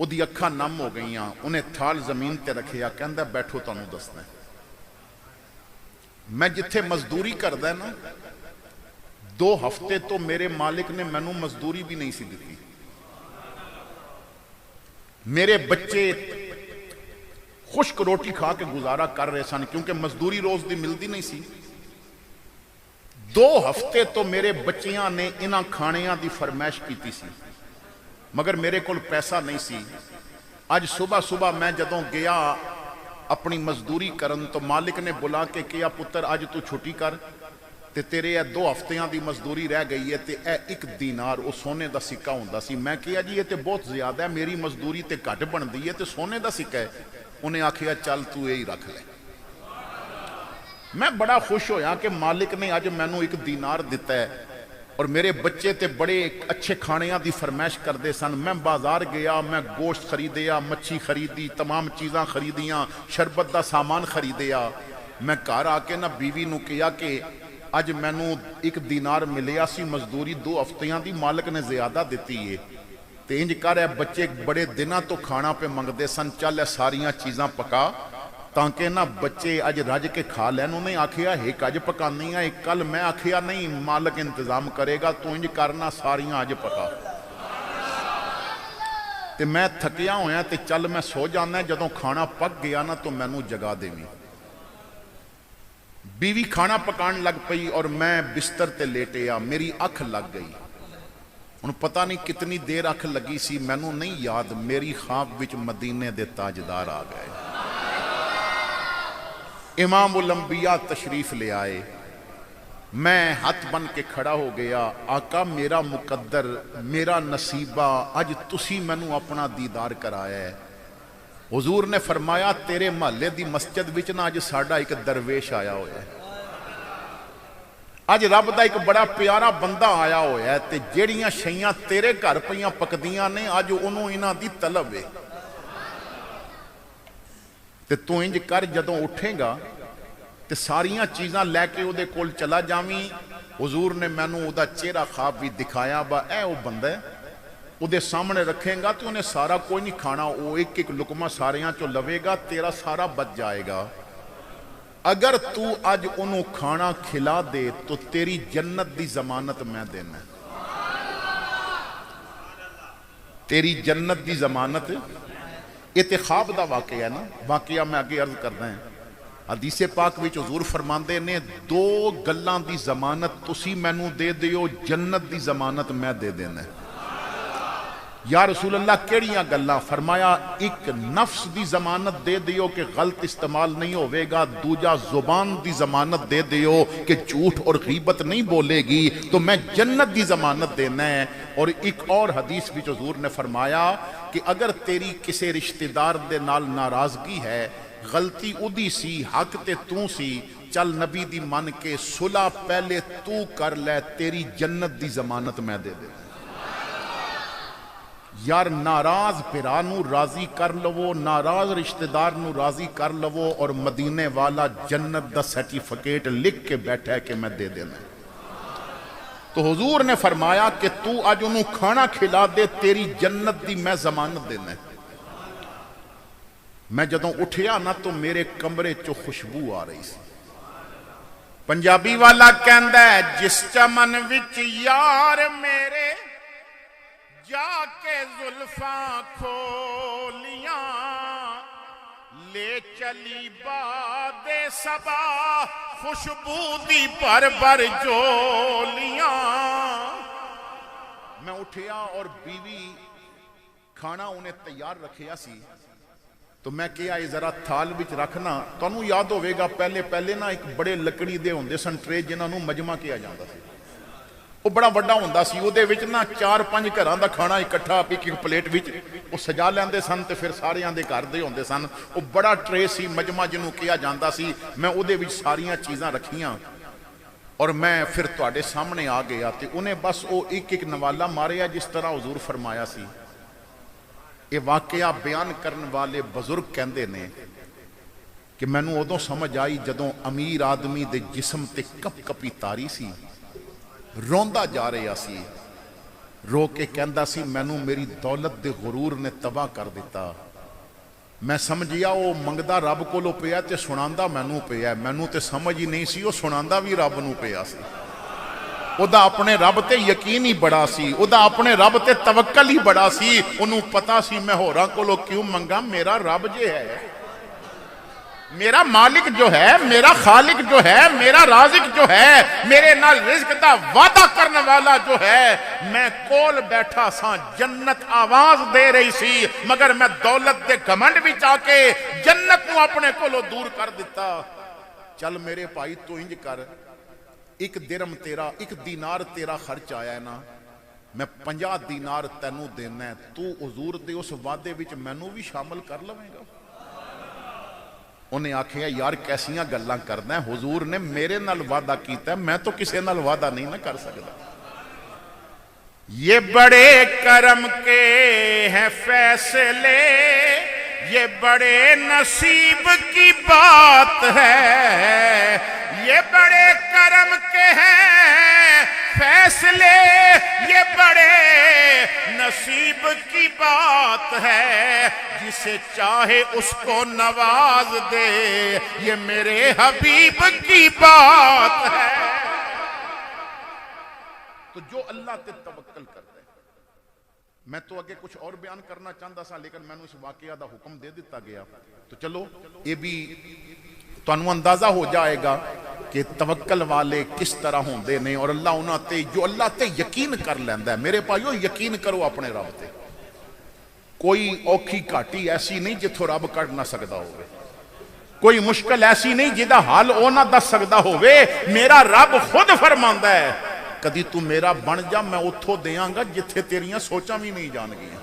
ਉਹਦੀ ਅੱਖਾਂ ਨਮ ਹੋ ਗਈਆਂ। ਉਹਨੇ ਥਾਲ ਜ਼ਮੀਨ ਤੇ ਰੱਖਿਆ, ਕਹਿੰਦਾ ਬੈਠੋ ਤੁਹਾਨੂੰ ਦੱਸਦਾ। ਮੈਂ ਜਿੱਥੇ ਮਜ਼ਦੂਰੀ ਕਰਦਾ ਨਾ, 2 ਹਫ਼ਤੇ ਤੋਂ ਮੇਰੇ ਮਾਲਿਕ ਨੇ ਮੈਨੂੰ ਮਜ਼ਦੂਰੀ ਵੀ ਨਹੀਂ ਸੀ ਦਿੱਤੀ। ਮੇਰੇ ਬੱਚੇ ਖੁਸ਼ਕ ਰੋਟੀ ਖਾ ਕੇ ਗੁਜ਼ਾਰਾ ਕਰ ਰਹੇ ਸਨ, ਕਿਉਂਕਿ ਮਜ਼ਦੂਰੀ ਰੋਜ਼ ਦੀ ਮਿਲਦੀ ਨਹੀਂ ਸੀ। 2 ਹਫ਼ਤੇ ਤੋਂ ਮੇਰੇ ਬੱਚਿਆਂ ਨੇ ਇਹਨਾਂ ਖਾਣਿਆਂ ਦੀ ਫਰਮਾਇਸ਼ ਕੀਤੀ ਸੀ, ਮਗਰ ਮੇਰੇ ਕੋਲ ਪੈਸਾ ਨਹੀਂ ਸੀ। ਅੱਜ ਸਵੇਰ ਮੈਂ ਜਦੋਂ ਗਿਆ ਆਪਣੀ ਮਜ਼ਦੂਰੀ ਕਰਨ, ਤੋਂ ਮਾਲਿਕ ਨੇ ਬੁਲਾ ਕੇ ਕਿਹਾ, ਪੁੱਤਰ ਅੱਜ ਤੂੰ ਛੁੱਟੀ ਕਰ, ਤੇ ਤੇਰੇ ਇਹ 2 ਹਫ਼ਤਿਆਂ ਦੀ ਮਜ਼ਦੂਰੀ ਰਹਿ ਗਈ ਹੈ, ਤੇ ਇਹ 1 ਦੀਨਾਰ, ਉਹ ਸੋਨੇ ਦਾ ਸਿੱਕਾ ਹੁੰਦਾ ਸੀ। ਮੈਂ ਕਿਹਾ ਜੀ ਇਹ ਤੇ ਬਹੁਤ ਜ਼ਿਆਦਾ ਹੈ, ਮੇਰੀ ਮਜ਼ਦੂਰੀ ਤੇ ਘੱਟ ਬਣਦੀ ਹੈ, ਤੇ ਸੋਨੇ ਦਾ ਸਿੱਕਾ ਹੈ। ਉਹਨੇ ਆਖਿਆ ਚੱਲ ਤੂੰ ਇਹ ਹੀ ਰੱਖ ਲੈ। ਮੈਂ ਬੜਾ ਖੁਸ਼ ਹੋਇਆ ਕਿ ਮਾਲਿਕ ਨੇ ਅੱਜ ਮੈਨੂੰ 1 ਦੀਨਾਰ ਦਿੱਤਾ ਹੈ। اور میرے بچے تے بڑے اچھے کھانیاں دی فرمائش کردے سن. میں بازار گیا, میں گوشت خریدیا, مچھی خریدی, تمام چیزاں خریدیاں, شربت دا سامان خریدیا. میں گھر آ کے نہ بیوی نو کہا کہ اج مینوں 1 دینار ملیا سی مزدوری 2 ہفتیاں دی, مالک نے زیادہ دیتی ہے. تے انج کر ہے بچے بڑے دنوں تو کھانا پہ منگدے سن, چل ساریاں چیزاں پکا تاکہ نہ بچے اج رج کے کھا لین. انہیں آکھیا ایک اج پکانی ہے, ایک کل. میں آکھیا نہیں, مالک انتظام کرے گا, تو انج کرنا ساریاں اج پکا. تے میں تھکیا ہویا تے چل میں سو جانا, جدوں کھانا پک گیا نا تو مینوں جگا دیویں. بیوی کھانا پکان لگ پئی اور میں بستر تے لیٹیا, میری اکھ لگ گئی. ہن پتہ نہیں کتنی دیر اکھ لگی سی, مینوں نہیں یاد. میری خواب وچ مدینے دے تاجدار آ گئے, امام الانبیاء تشریف لے آئے. میں ہاتھ بن کے کھڑا ہو گیا, آقا میرا مقدر, میرا نصیبہ, اج تسی مینوں اپنا دیدار کرایا ہے. حضور نے فرمایا تیرے محلے دی مسجد وچ نا اج ساڈا ایک درویش آیا ہوا ہے, اج رب دا ایک بڑا پیارا بندہ آیا ہوا ہے, تے جیڑیاں شیاں تیرے گھر پیاں پکدیاں نے اج انہوں انہاں دی طلب ہے. تے تو انج کر جدوں اٹھے گا تے ساریاں چیزاں لے کے او دے کول چلا جاویں. حضور نے مینوں او دا چہرہ خواب بھی دکھایا, با اے او بندہ ہے, او دے سامنے رکھیں گا تو انہیں سارا کوئی نہیں کھانا, او ایک ایک لقمہ ساریاں چو لوے گا, تیرا سارا بچ جائے گا. اگر تو آج انہوں کھانا کھلا دے تو تیری جنت دی ضمانت میں دینا ہے. تیری جنت دی ضمانت, یہ تے خواب دا واقعہ ہے نا, واقعہ میں آگے عرض کرنا ہے. حدیث پاک وچ حضور فرماندے نے 2 گلاں دی ضمانت تسی مینوں دے دیو, جنت دی ضمانت میں دے دینا ہے. یا رسول اللہ کیڑیاں گلاں؟ فرمایا ایک نفس دی ضمانت دے دیو کہ غلط استعمال نہیں ہوئے گا, دوجا زبان دی ضمانت دے دیو کہ جھوٹ اور غیبت نہیں بولے گی, تو میں جنت دی ضمانت دینا ہے. اور ایک اور حدیث بھی حضور نے فرمایا کہ اگر تیری کسی رشتہ دار دے نال ناراضگی ہے, غلطی ادی سی, حق تے تو سی, چل نبی دی من کے صلح پہلے تو کر لے, تیری جنت دی ضمانت میں دے دے. یار ناراض بھرا نو راضی کر لو, ناراض رشتہ دار نو راضی کر لو, اور مدینے والا جنت دا سرٹیفکیٹ لکھ کے بیٹھا ہے کہ میں دے دینا. تو حضور نے فرمایا کہ تو آج انہوں کھانا کھلا دے, تیری جنت دی میں ضمانت دینا ہے. میں جدوں اٹھیا نا تو میرے کمرے چو خوشبو آ رہی سی. پنجابی والا کہندا ہے جس چمن وچ یار میرے جا کے زلفاں کھولیاں, لے چلی باد صبا خوشبو دی بھر بھر جولیاں. میں اٹھیا اور بیوی کھانا انہیں تیار رکھیا سی, تو میں کہا یہ ذرا تھال وچ رکھنا. تانوں یاد ہوئے گا پہلے نا ایک بڑے لکڑی دے ہوندے سن ٹرے جنہاں نوں مجمع کیا جاندا سی, وہ بڑا وڈا ہوندا سی, او دے وچ نا 4-5 گھراں دا کھانا اکٹھا ایک پلیٹ وچ وہ سجا لیندے سن, تے پھر ساریاں دے گھر دے ہوندے سن. وہ بڑا ٹرے سی, مجمع جنوں کیا جاندا سی. میں او دے وچ ساریاں چیزاں رکھیاں اور میں پھر تواڈے سامنے آ گیا, تے انہیں بس او ایک نوالا ماریا جس طرح حضور فرمایا سی. یہ واقعہ بیان کرن والے بزرگ کہندے نے کہ مینوں ادوں سمجھ آئی جدوں امیر آدمی دے جسم تے کپ کپی تاری سی, روندا جا رہا سی. رو کے کہندا سی مینوں میری دولت دے غرور نے تباہ کر دیتا، میں سمجھیا وہ منگدا رب کولوں پیا تے سناندا مینوں پیا، مینوں تے سمجھ ہی نہیں سی وہ سناندا بھی رب نوں پیا سی۔ او دا اپنے رب تے یقین ہی بڑا سی، او دا اپنے رب تے توکل ہی بڑا سی، انہوں پتا سی میں ہوراں کولوں کیوں منگا، میرا رب جے ہے، میرا مالک جو ہے، میرا خالق جو ہے، میرا رازق جو ہے، میرے نال رزق دا وعدہ کرنے والا جو ہے، میں کول بیٹھا سا، جنت آواز دے رہی سی، مگر میں دولت دے گھمنڈ وچ آ کے جنت نو اپنے کولوں دور کر دیتا۔ چل میرے بھائی تو انج کر، ایک درم تیرا، ایک دینار تیرا خرچ آیا ہے نا، میں 50 دینار تینوں دینا ہے، تو حضور دے اس وعدے وچ مینوں بھی شامل کر لویں گا؟ انہیں آکھیا یار کیسیاں گلاں کرنا ہے، حضور نے میرے نال وعدہ کیتا ہے، میں تو کسے نال وعدہ نہیں نہ کر سکتا۔ یہ بڑے کرم کے ہیں فیصلے، یہ بڑے نصیب کی بات ہے، یہ بڑے کرم کے ہیں فیصلے، یہ بڑے نصیب کی بات ہے، جسے چاہے اس کو نواز دے، یہ میرے حبیب کی بات ہے۔ تو جو اللہ تے توکل کرتا ہے، میں تو آگے کچھ اور بیان کرنا چاہتا سا لیکن میں نے اس واقعہ دا حکم دے دیتا گیا، تو چلو یہ بھی تانوں اندازہ ہو جائے گا کہ توکل والے کس طرح ہوندے نے، اور اللہ انہاں تے جو اللہ تے یقین کر لیندا ہے۔ میرے بھائیو یقین کرو اپنے رب تے، کوئی اوکھی گھاٹی ایسی نہیں جتھوں رب کڈ نہ سکدا ہوئے، کوئی مشکل ایسی نہیں جہدا حل او نہ دس سکدا ہوئے۔ میرا رب خود فرماندا ہے کدی تو میرا بن جا، میں اتھوں دیاں گا جتھے تیریاں سوچاں بھی نہیں جان گیاں،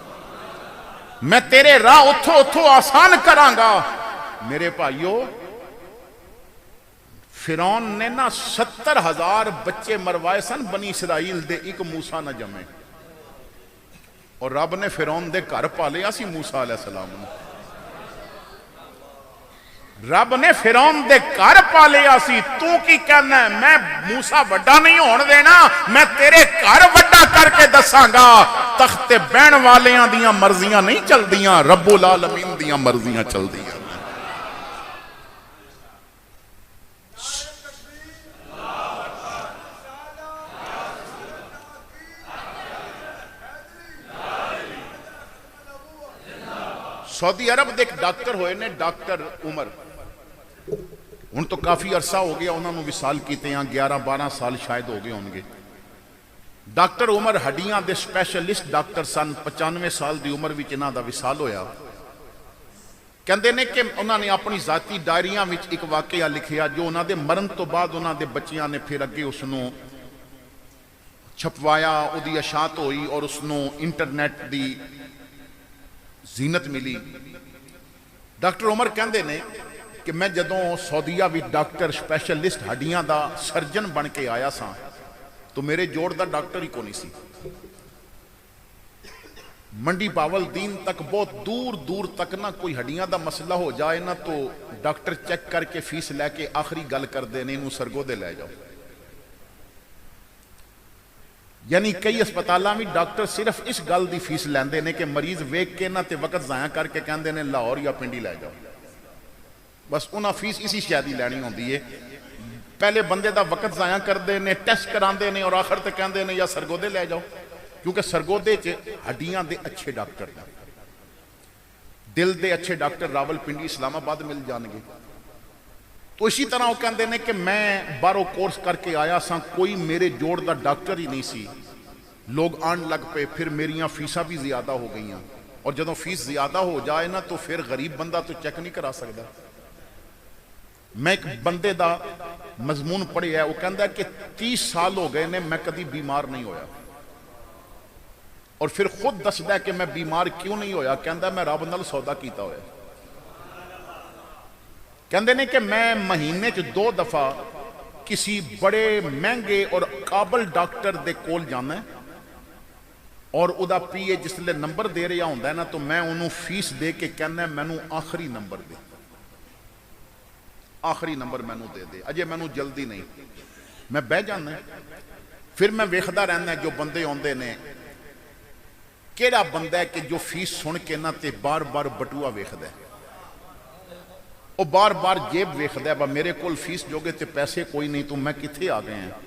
میں تیرے راہ اتھوں آسان کراں گا۔ میرے بھائیو فرعون نے نا 70,000 بچے مروائے سن بنی اسرائیل دے، ایک موسیٰ نہ جمے، اور رب نے فرعون دے گھر پالیا سی موسیٰ علیہ السلام نے، رب نے فرعون دے گھر پالیا سی۔ تو کی کہنا ہے میں موسیٰ وڈا نہیں ہون دینا، میں تیرے گھر وڈا کر کے دساں گا۔ تخت بہن والیاں دیاں مرضیاں نہیں چل دیاں، رب العالمین دیاں مرضیاں چل دیاں۔ سعودی عرب دے ایک ڈاکٹر ہوئے نے، ڈاکٹر عمر، ان تو کافی عرصہ ہو گیا انہوں نے وصال کیتے ہیں، 11-12 سال شاید ہو گئے ہوں گے۔ ڈاکٹر عمر ہڈیاں دے سپیشلسٹ ڈاکٹر سن، 95 سال دی عمر وچ انہاں دا وصال ہویا۔ کہندے نے کہ انہوں نے اپنی ذاتی ڈائریاں وچ ایک واقعہ لکھیا جو انہاں دے مرن تو بعد انہاں دے بچیاں نے پھر اگے اس نو چھپوایا، او دی اشاعت ہوئی اور اس نو انٹرنیٹ دی زینت ملی۔ ڈاکٹر عمر کہندے نے کہ میں جدوں سعودیہ بھی ڈاکٹر سپیشلسٹ ہڈیاں دا سرجن بن کے آیا سا تو میرے جوڑ دا ڈاکٹر ہی کونی سی۔ منڈی باول دین تک بہت دور دور تک نہ کوئی ہڈیاں دا مسئلہ ہو جائے نہ تو ڈاکٹر چیک کر کے فیس لے کے آخری گل کر دے نے انہوں سرگو دے لے جاؤ۔ یعنی کئی اسپتالاں بھی ڈاکٹر صرف اس گل دی فیس لیندے نے کہ مریض ویک کے نہ تے وقت ضائع کر کے کہندے نے لاہور یا پنڈی لے جاؤ، بس انہاں فیس اسی شاید لینی ہوندی ہے۔ پہلے بندے دا وقت ضائع کردے نے، ٹیسٹ کراندے نے اور آخر تے کہندے نے یا سرگودے لے جاؤ، کیونکہ سرگودے چ ہڈیاں دے اچھے ڈاکٹر ہیں، دل دے اچھے ڈاکٹر راول پنڈی اسلام آباد مل جان گے۔ تو اسی طرح وہ کہندے نے کہ میں بارو کورس کر کے آیا سا، کوئی میرے جوڑ دا ڈاکٹر ہی نہیں سی، لوگ آن لگ پہ، پھر میریاں فیساں بھی زیادہ ہو گئیاں، اور جدوں فیس زیادہ ہو جائے نا تو پھر غریب بندہ تو چیک نہیں کرا سکتا۔ میں ایک بندے دا مضمون پڑھیا ہے، وہ کہندا ہے کہ 30 سال ہو گئے نے میں کدی بیمار نہیں ہویا، اور پھر خود دسدا ہے کہ میں بیمار کیوں نہیں ہویا، کہندا ہے میں رب نال سودا کیتا ہویا۔ کہندے نے کہ میں مہینے چ 2 دفعہ کسی بڑے مہنگے اور قابل ڈاکٹر دے کول جانا ہے، اور او دا پی اے جس لئے نمبر دے رہا ہوندا ہے نا تو میں انہوں فیس دے کے کہنا ہے مینوں آخری نمبر دے، آخری نمبر مینوں دے دے، اجے مینوں جلدی نہیں، میں بہ جانا ہے۔ پھر میں ویکھدا رہنا ہے جو بندے ہوندے نے ਕਿਹੜਾ ਬੰਦਾ ਹੈ ਕਿ ਜੋ ਫੀਸ ਸੁਣ ਕੇ ਨਾ ਤੇ ਬਾਰ-ਬਾਰ ਬਟੂਆ ਵੇਖਦਾ, ਉਹ ਬਾਰ-ਬਾਰ ਜੇਬ ਵੇਖਦਾ, ਬਾ ਮੇਰੇ ਕੋਲ ਫੀਸ ਜੋਗੇ ਤੇ ਪੈਸੇ ਕੋਈ ਨਹੀਂ, ਤੂੰ ਮੈਂ ਕਿੱਥੇ ਆ ਗਏ ਆ।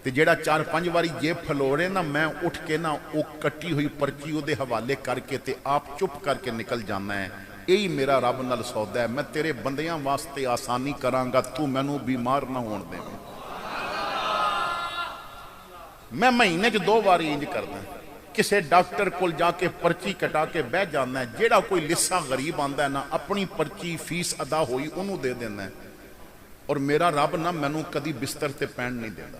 ਤੇ ਜਿਹੜਾ 4-5 ਵਾਰੀ ਜੇਬ ਫਲੋੜੇ ਨਾ, ਮੈਂ ਉੱਠ ਕੇ ਨਾ ਉਹ ਕੱਟੀ ਹੋਈ ਪਰਚੀ ਉਹਦੇ ਹਵਾਲੇ ਕਰਕੇ ਤੇ ਆਪ ਚੁੱਪ ਕਰਕੇ ਨਿਕਲ ਜਾਣਾ ਹੈ। ਇਹੀ ਮੇਰਾ ਰੱਬ ਨਾਲ ਸੌਦਾ ਹੈ, ਮੈਂ ਤੇਰੇ ਬੰਦਿਆਂ ਵਾਸਤੇ ਆਸਾਨੀ ਕਰਾਂਗਾ, ਤੂੰ ਮੈਨੂੰ ਬਿਮਾਰ ਨਾ ਹੋਣ ਦੇਵੇਂ। ਮੈਂ ਮਹੀਨੇ 'ਚ 2 ਵਾਰੀ ਇੰਜ ਕਰਦਾ, ਕਿਸੇ ਡਾਕਟਰ ਕੋਲ ਜਾ ਕੇ ਪਰਚੀ ਕਟਾ ਕੇ ਬਹਿ ਜਾਂਦਾ। ਜਿਹੜਾ ਕੋਈ ਲਿੱਸਾ ਗਰੀਬ ਆਂਦਾ ਨਾ, ਆਪਣੀ ਪਰਚੀ ਫੀਸ ਅਦਾ ਹੋਈ ਉਹਨੂੰ ਦੇ ਦਿੰਦਾ, ਔਰ ਮੇਰਾ ਰੱਬ ਨਾ ਮੈਨੂੰ ਕਦੀ ਬਿਸਤਰ ਤੇ ਪੈਣ ਨਹੀਂ ਦਿੰਦਾ।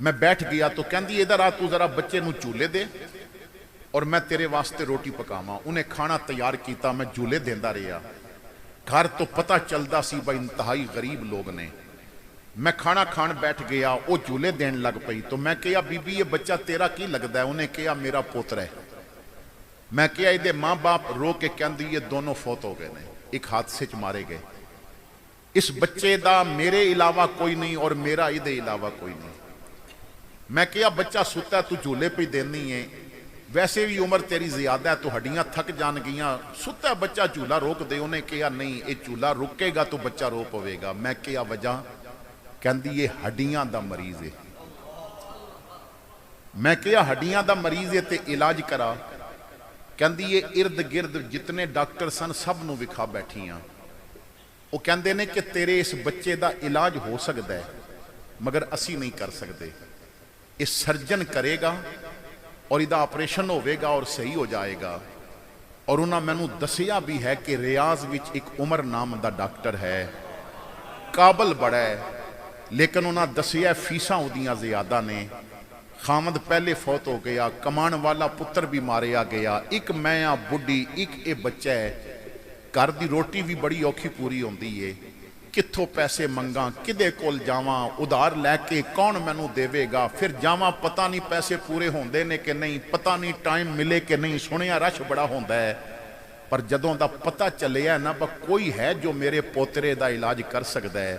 میں بیٹھ گیا تو کہندی ادھر آ تو ذرا بچے نو جھولے دے اور میں تیرے واسطے روٹی پکاواں. انہیں کھانا تیار کیتا, میں جھولے دیندا رہیا. گھر تو پتہ چلدا سی بھائی انتہائی غریب لوگ نے. میں کھانا کھان بیٹھ گیا, وہ جھولے دین لگ پئی. تو میں کہا بی بی یہ بچہ تیرا کی لگدا ہے؟ انہیں کہا میرا پوتر ہے. میں کہا یہ ماں باپ رو کے کہندی یہ دونوں فوت ہو گئے نے, ایک حادثے چ مارے گئے. اس بچے دا میرے علاوہ کوئی نہیں اور میرا یہ علاوہ کوئی نہیں. میں کہا بچہ ستا ہے تو جھولے پہ دینی ہے, ویسے بھی عمر تیری زیادہ ہے تو ہڈیاں تھک جان گیاں, ستا ہے بچہ جھولا روک دے. انہیں کہا نہیں یہ جھولا رکے گا تو بچہ رو پوے گا. میں کہا وجہ؟ کہندی یہ ہڈیاں دا مریض ہے. میں کہا ہڈیاں دا مریض ہے تے علاج کرا. کہندی یہ ارد گرد جتنے ڈاکٹر سن سب نو وکھا بیٹھی ہاں. وہ کہندے نے کہ تیرے اس بچے دا علاج ہو سکتا ہے مگر اسی نہیں کر سکتے, اس سرجن کرے گا اور ادھا آپریشن ہوئے گا اور صحیح ہو جائے گا. اور انہاں میں نو دسیا بھی ہے کہ ریاض وچ ایک عمر نام دا ڈاکٹر ہے, قابل بڑا ہے, لیکن انہاں دسیا فیساں اودیاں زیادہ نے. خامد پہلے فوت ہو گیا, کمان والا پتر بھی ماریا گیا, ایک میں بڈی ایک اے بچہ ہے. گھر دی روٹی بھی بڑی اوکھی پوری ہوندی ہے. کتھوں پیسے منگاں, کدے کول جاواں, ادھار لے کے کون مینوں دیوے گا, پھر جاواں پتہ نہیں پیسے پورے ہوندے نے کہ نہیں, پتہ نہیں ٹائم ملے کہ نہیں. سنیا رش بڑا ہوندا ہے, پر جدوں دا پتہ چلیا نا با کوئی ہے جو میرے پوترے دا علاج کر سکدا ہے.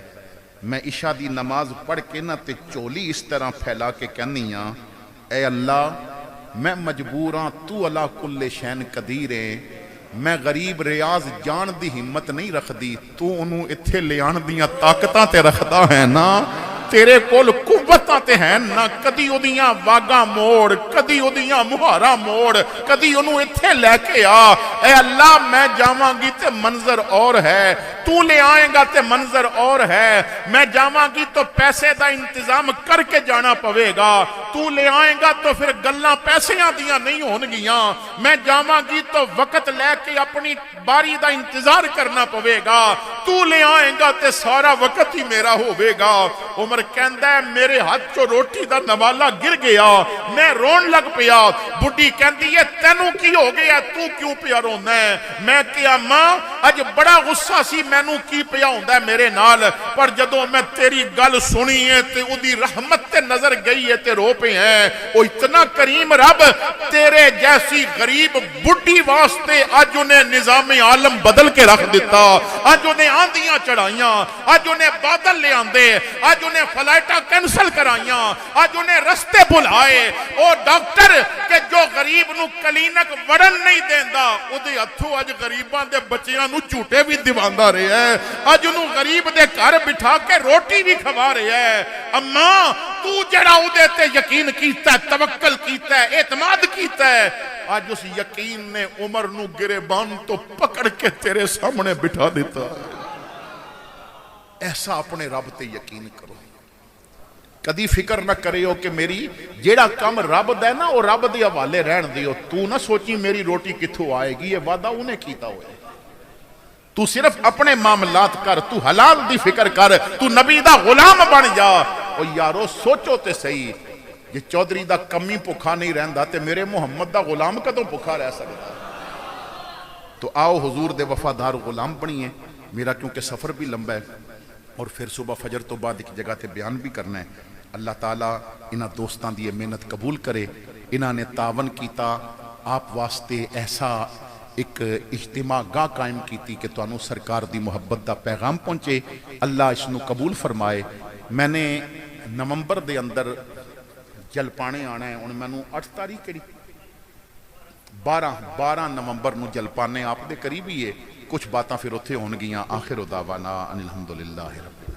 میں عشاء دی نماز پڑھ کے نا تے چولی اس طرح پھیلا کے کہنی ہاں, اے اللہ میں مجبور ہاں, تو علا کل شین قدیر ہے. میں غریب ریاض جان دی ہمت نہیں رکھ دی, تو انہوں اتھے لے آن دیاں طاقتاں تے رکھدا ہے نا, تیرے کول قوتاں تے ہیں نا. کدی اودیاں واگاں موڑ, کدی اودیاں مہارا موڑ, کدی انہوں اتھے لے کے آ. اے اللہ میں جاواں گی تے منظر اور ہے, تو لے آئیں گا تے منظر اور ہے. میں جاواں گی تو پیسے دا انتظام کر کے جانا پوے گا, تو لے آئیں گا تو پھر گلاں پیسیاں دیاں نہیں ہون گیاں. میں جاواں گی تو وقت لے کے اپنی باری دا انتظار کرنا پوے گا, تو لے آئیں گا تے سارا وقت ہی میرا ہوئے گا. عمر کہندا ہے میرے ہاتھ چو روٹی دا نوالا گر گیا, میں رون لگ پیا. بڈی کہندی ہے تینوں کی ہو گیا, تو کیوں پیا رونا ہے؟ میں کہا ماں اج بڑا غصہ سی مینوں کی پیا ہوندا ہے میرے نال, پر جدوں میں تیری گل سنی ہے تے اودی رحمت تے نظر گئی ہے تے رو پے ہیں. او اتنا کریم رب تیرے جیسی غریب بڈی واسطے اج انہیں نظام عالم بدل کے رکھ دیتا. اج انہیں آندیاں چڑھائیاں, اج انہیں بادل لے آندے, اج انہیں فلائٹاں کینسل کرائیاں, اج انہیں رستے بھلائے. او ڈاکٹر کہ جو غریب نو کلینک وڑن نہیں دیندا, او دے ہتھوں اج غریباں دے بچیاں نو جھوٹے بھی دیواندا رہے ہے, اج انہوں غریب دے گھر بٹھا کے روٹی بھی کھوا رہے ہے. اماں تو جڑا او دے تے یقین کیتا ہے, توکل کیتا ہے, اعتماد کیتا ہے, آج اس یقین نے عمر نو گریبان تو پکڑ کے تیرے سامنے بٹھا دیتا ہے. ایسا اپنے رب تے یقین کرو, کدی فکر نہ کرے ہو کہ میری جیڑا کام رب دے نا وہ رب دے حوالے رہن دیو. تو نہ سوچی میری روٹی کتھوں آئے گی, یہ وعدہ انہیں کیتا ہوئے. تو صرف اپنے معاملات کر, تو حلال دی فکر کر, تو نبی دا غلام بن جا. او یارو سوچو تے صحیح, یہ چودھری دا کمی بھکھا نہیں رہندا تے میرے محمد دا غلام کدوں بھکھا رہ سکتا. تو آؤ حضور دے وفادار غلام بنیے. میرا کیونکہ سفر بھی لمبا ہے اور پھر صبح فجر تو بعد ایک جگہ تے بیان بھی کرنا ہے. اللہ تعالیٰ انہاں دوستاں دی محنت قبول کرے. انہاں نے تعاون کیتا, آپ واسطے ایسا ایک اجتماع گاہ قائم کیتی کہ تانوں سرکار دی محبت دا پیغام پہنچے. اللہ اس نو قبول فرمائے. میں نے نومبر دے اندر جلپانے آنا ہے. ان میں نو 8 تاریخ کیڑی 12 نومبر نو جلپانے آپ دے قریب ہی ہے. کچھ باتاں پھر اتھے ہون گیاں. آخر دعوانا ان الحمدللہ رب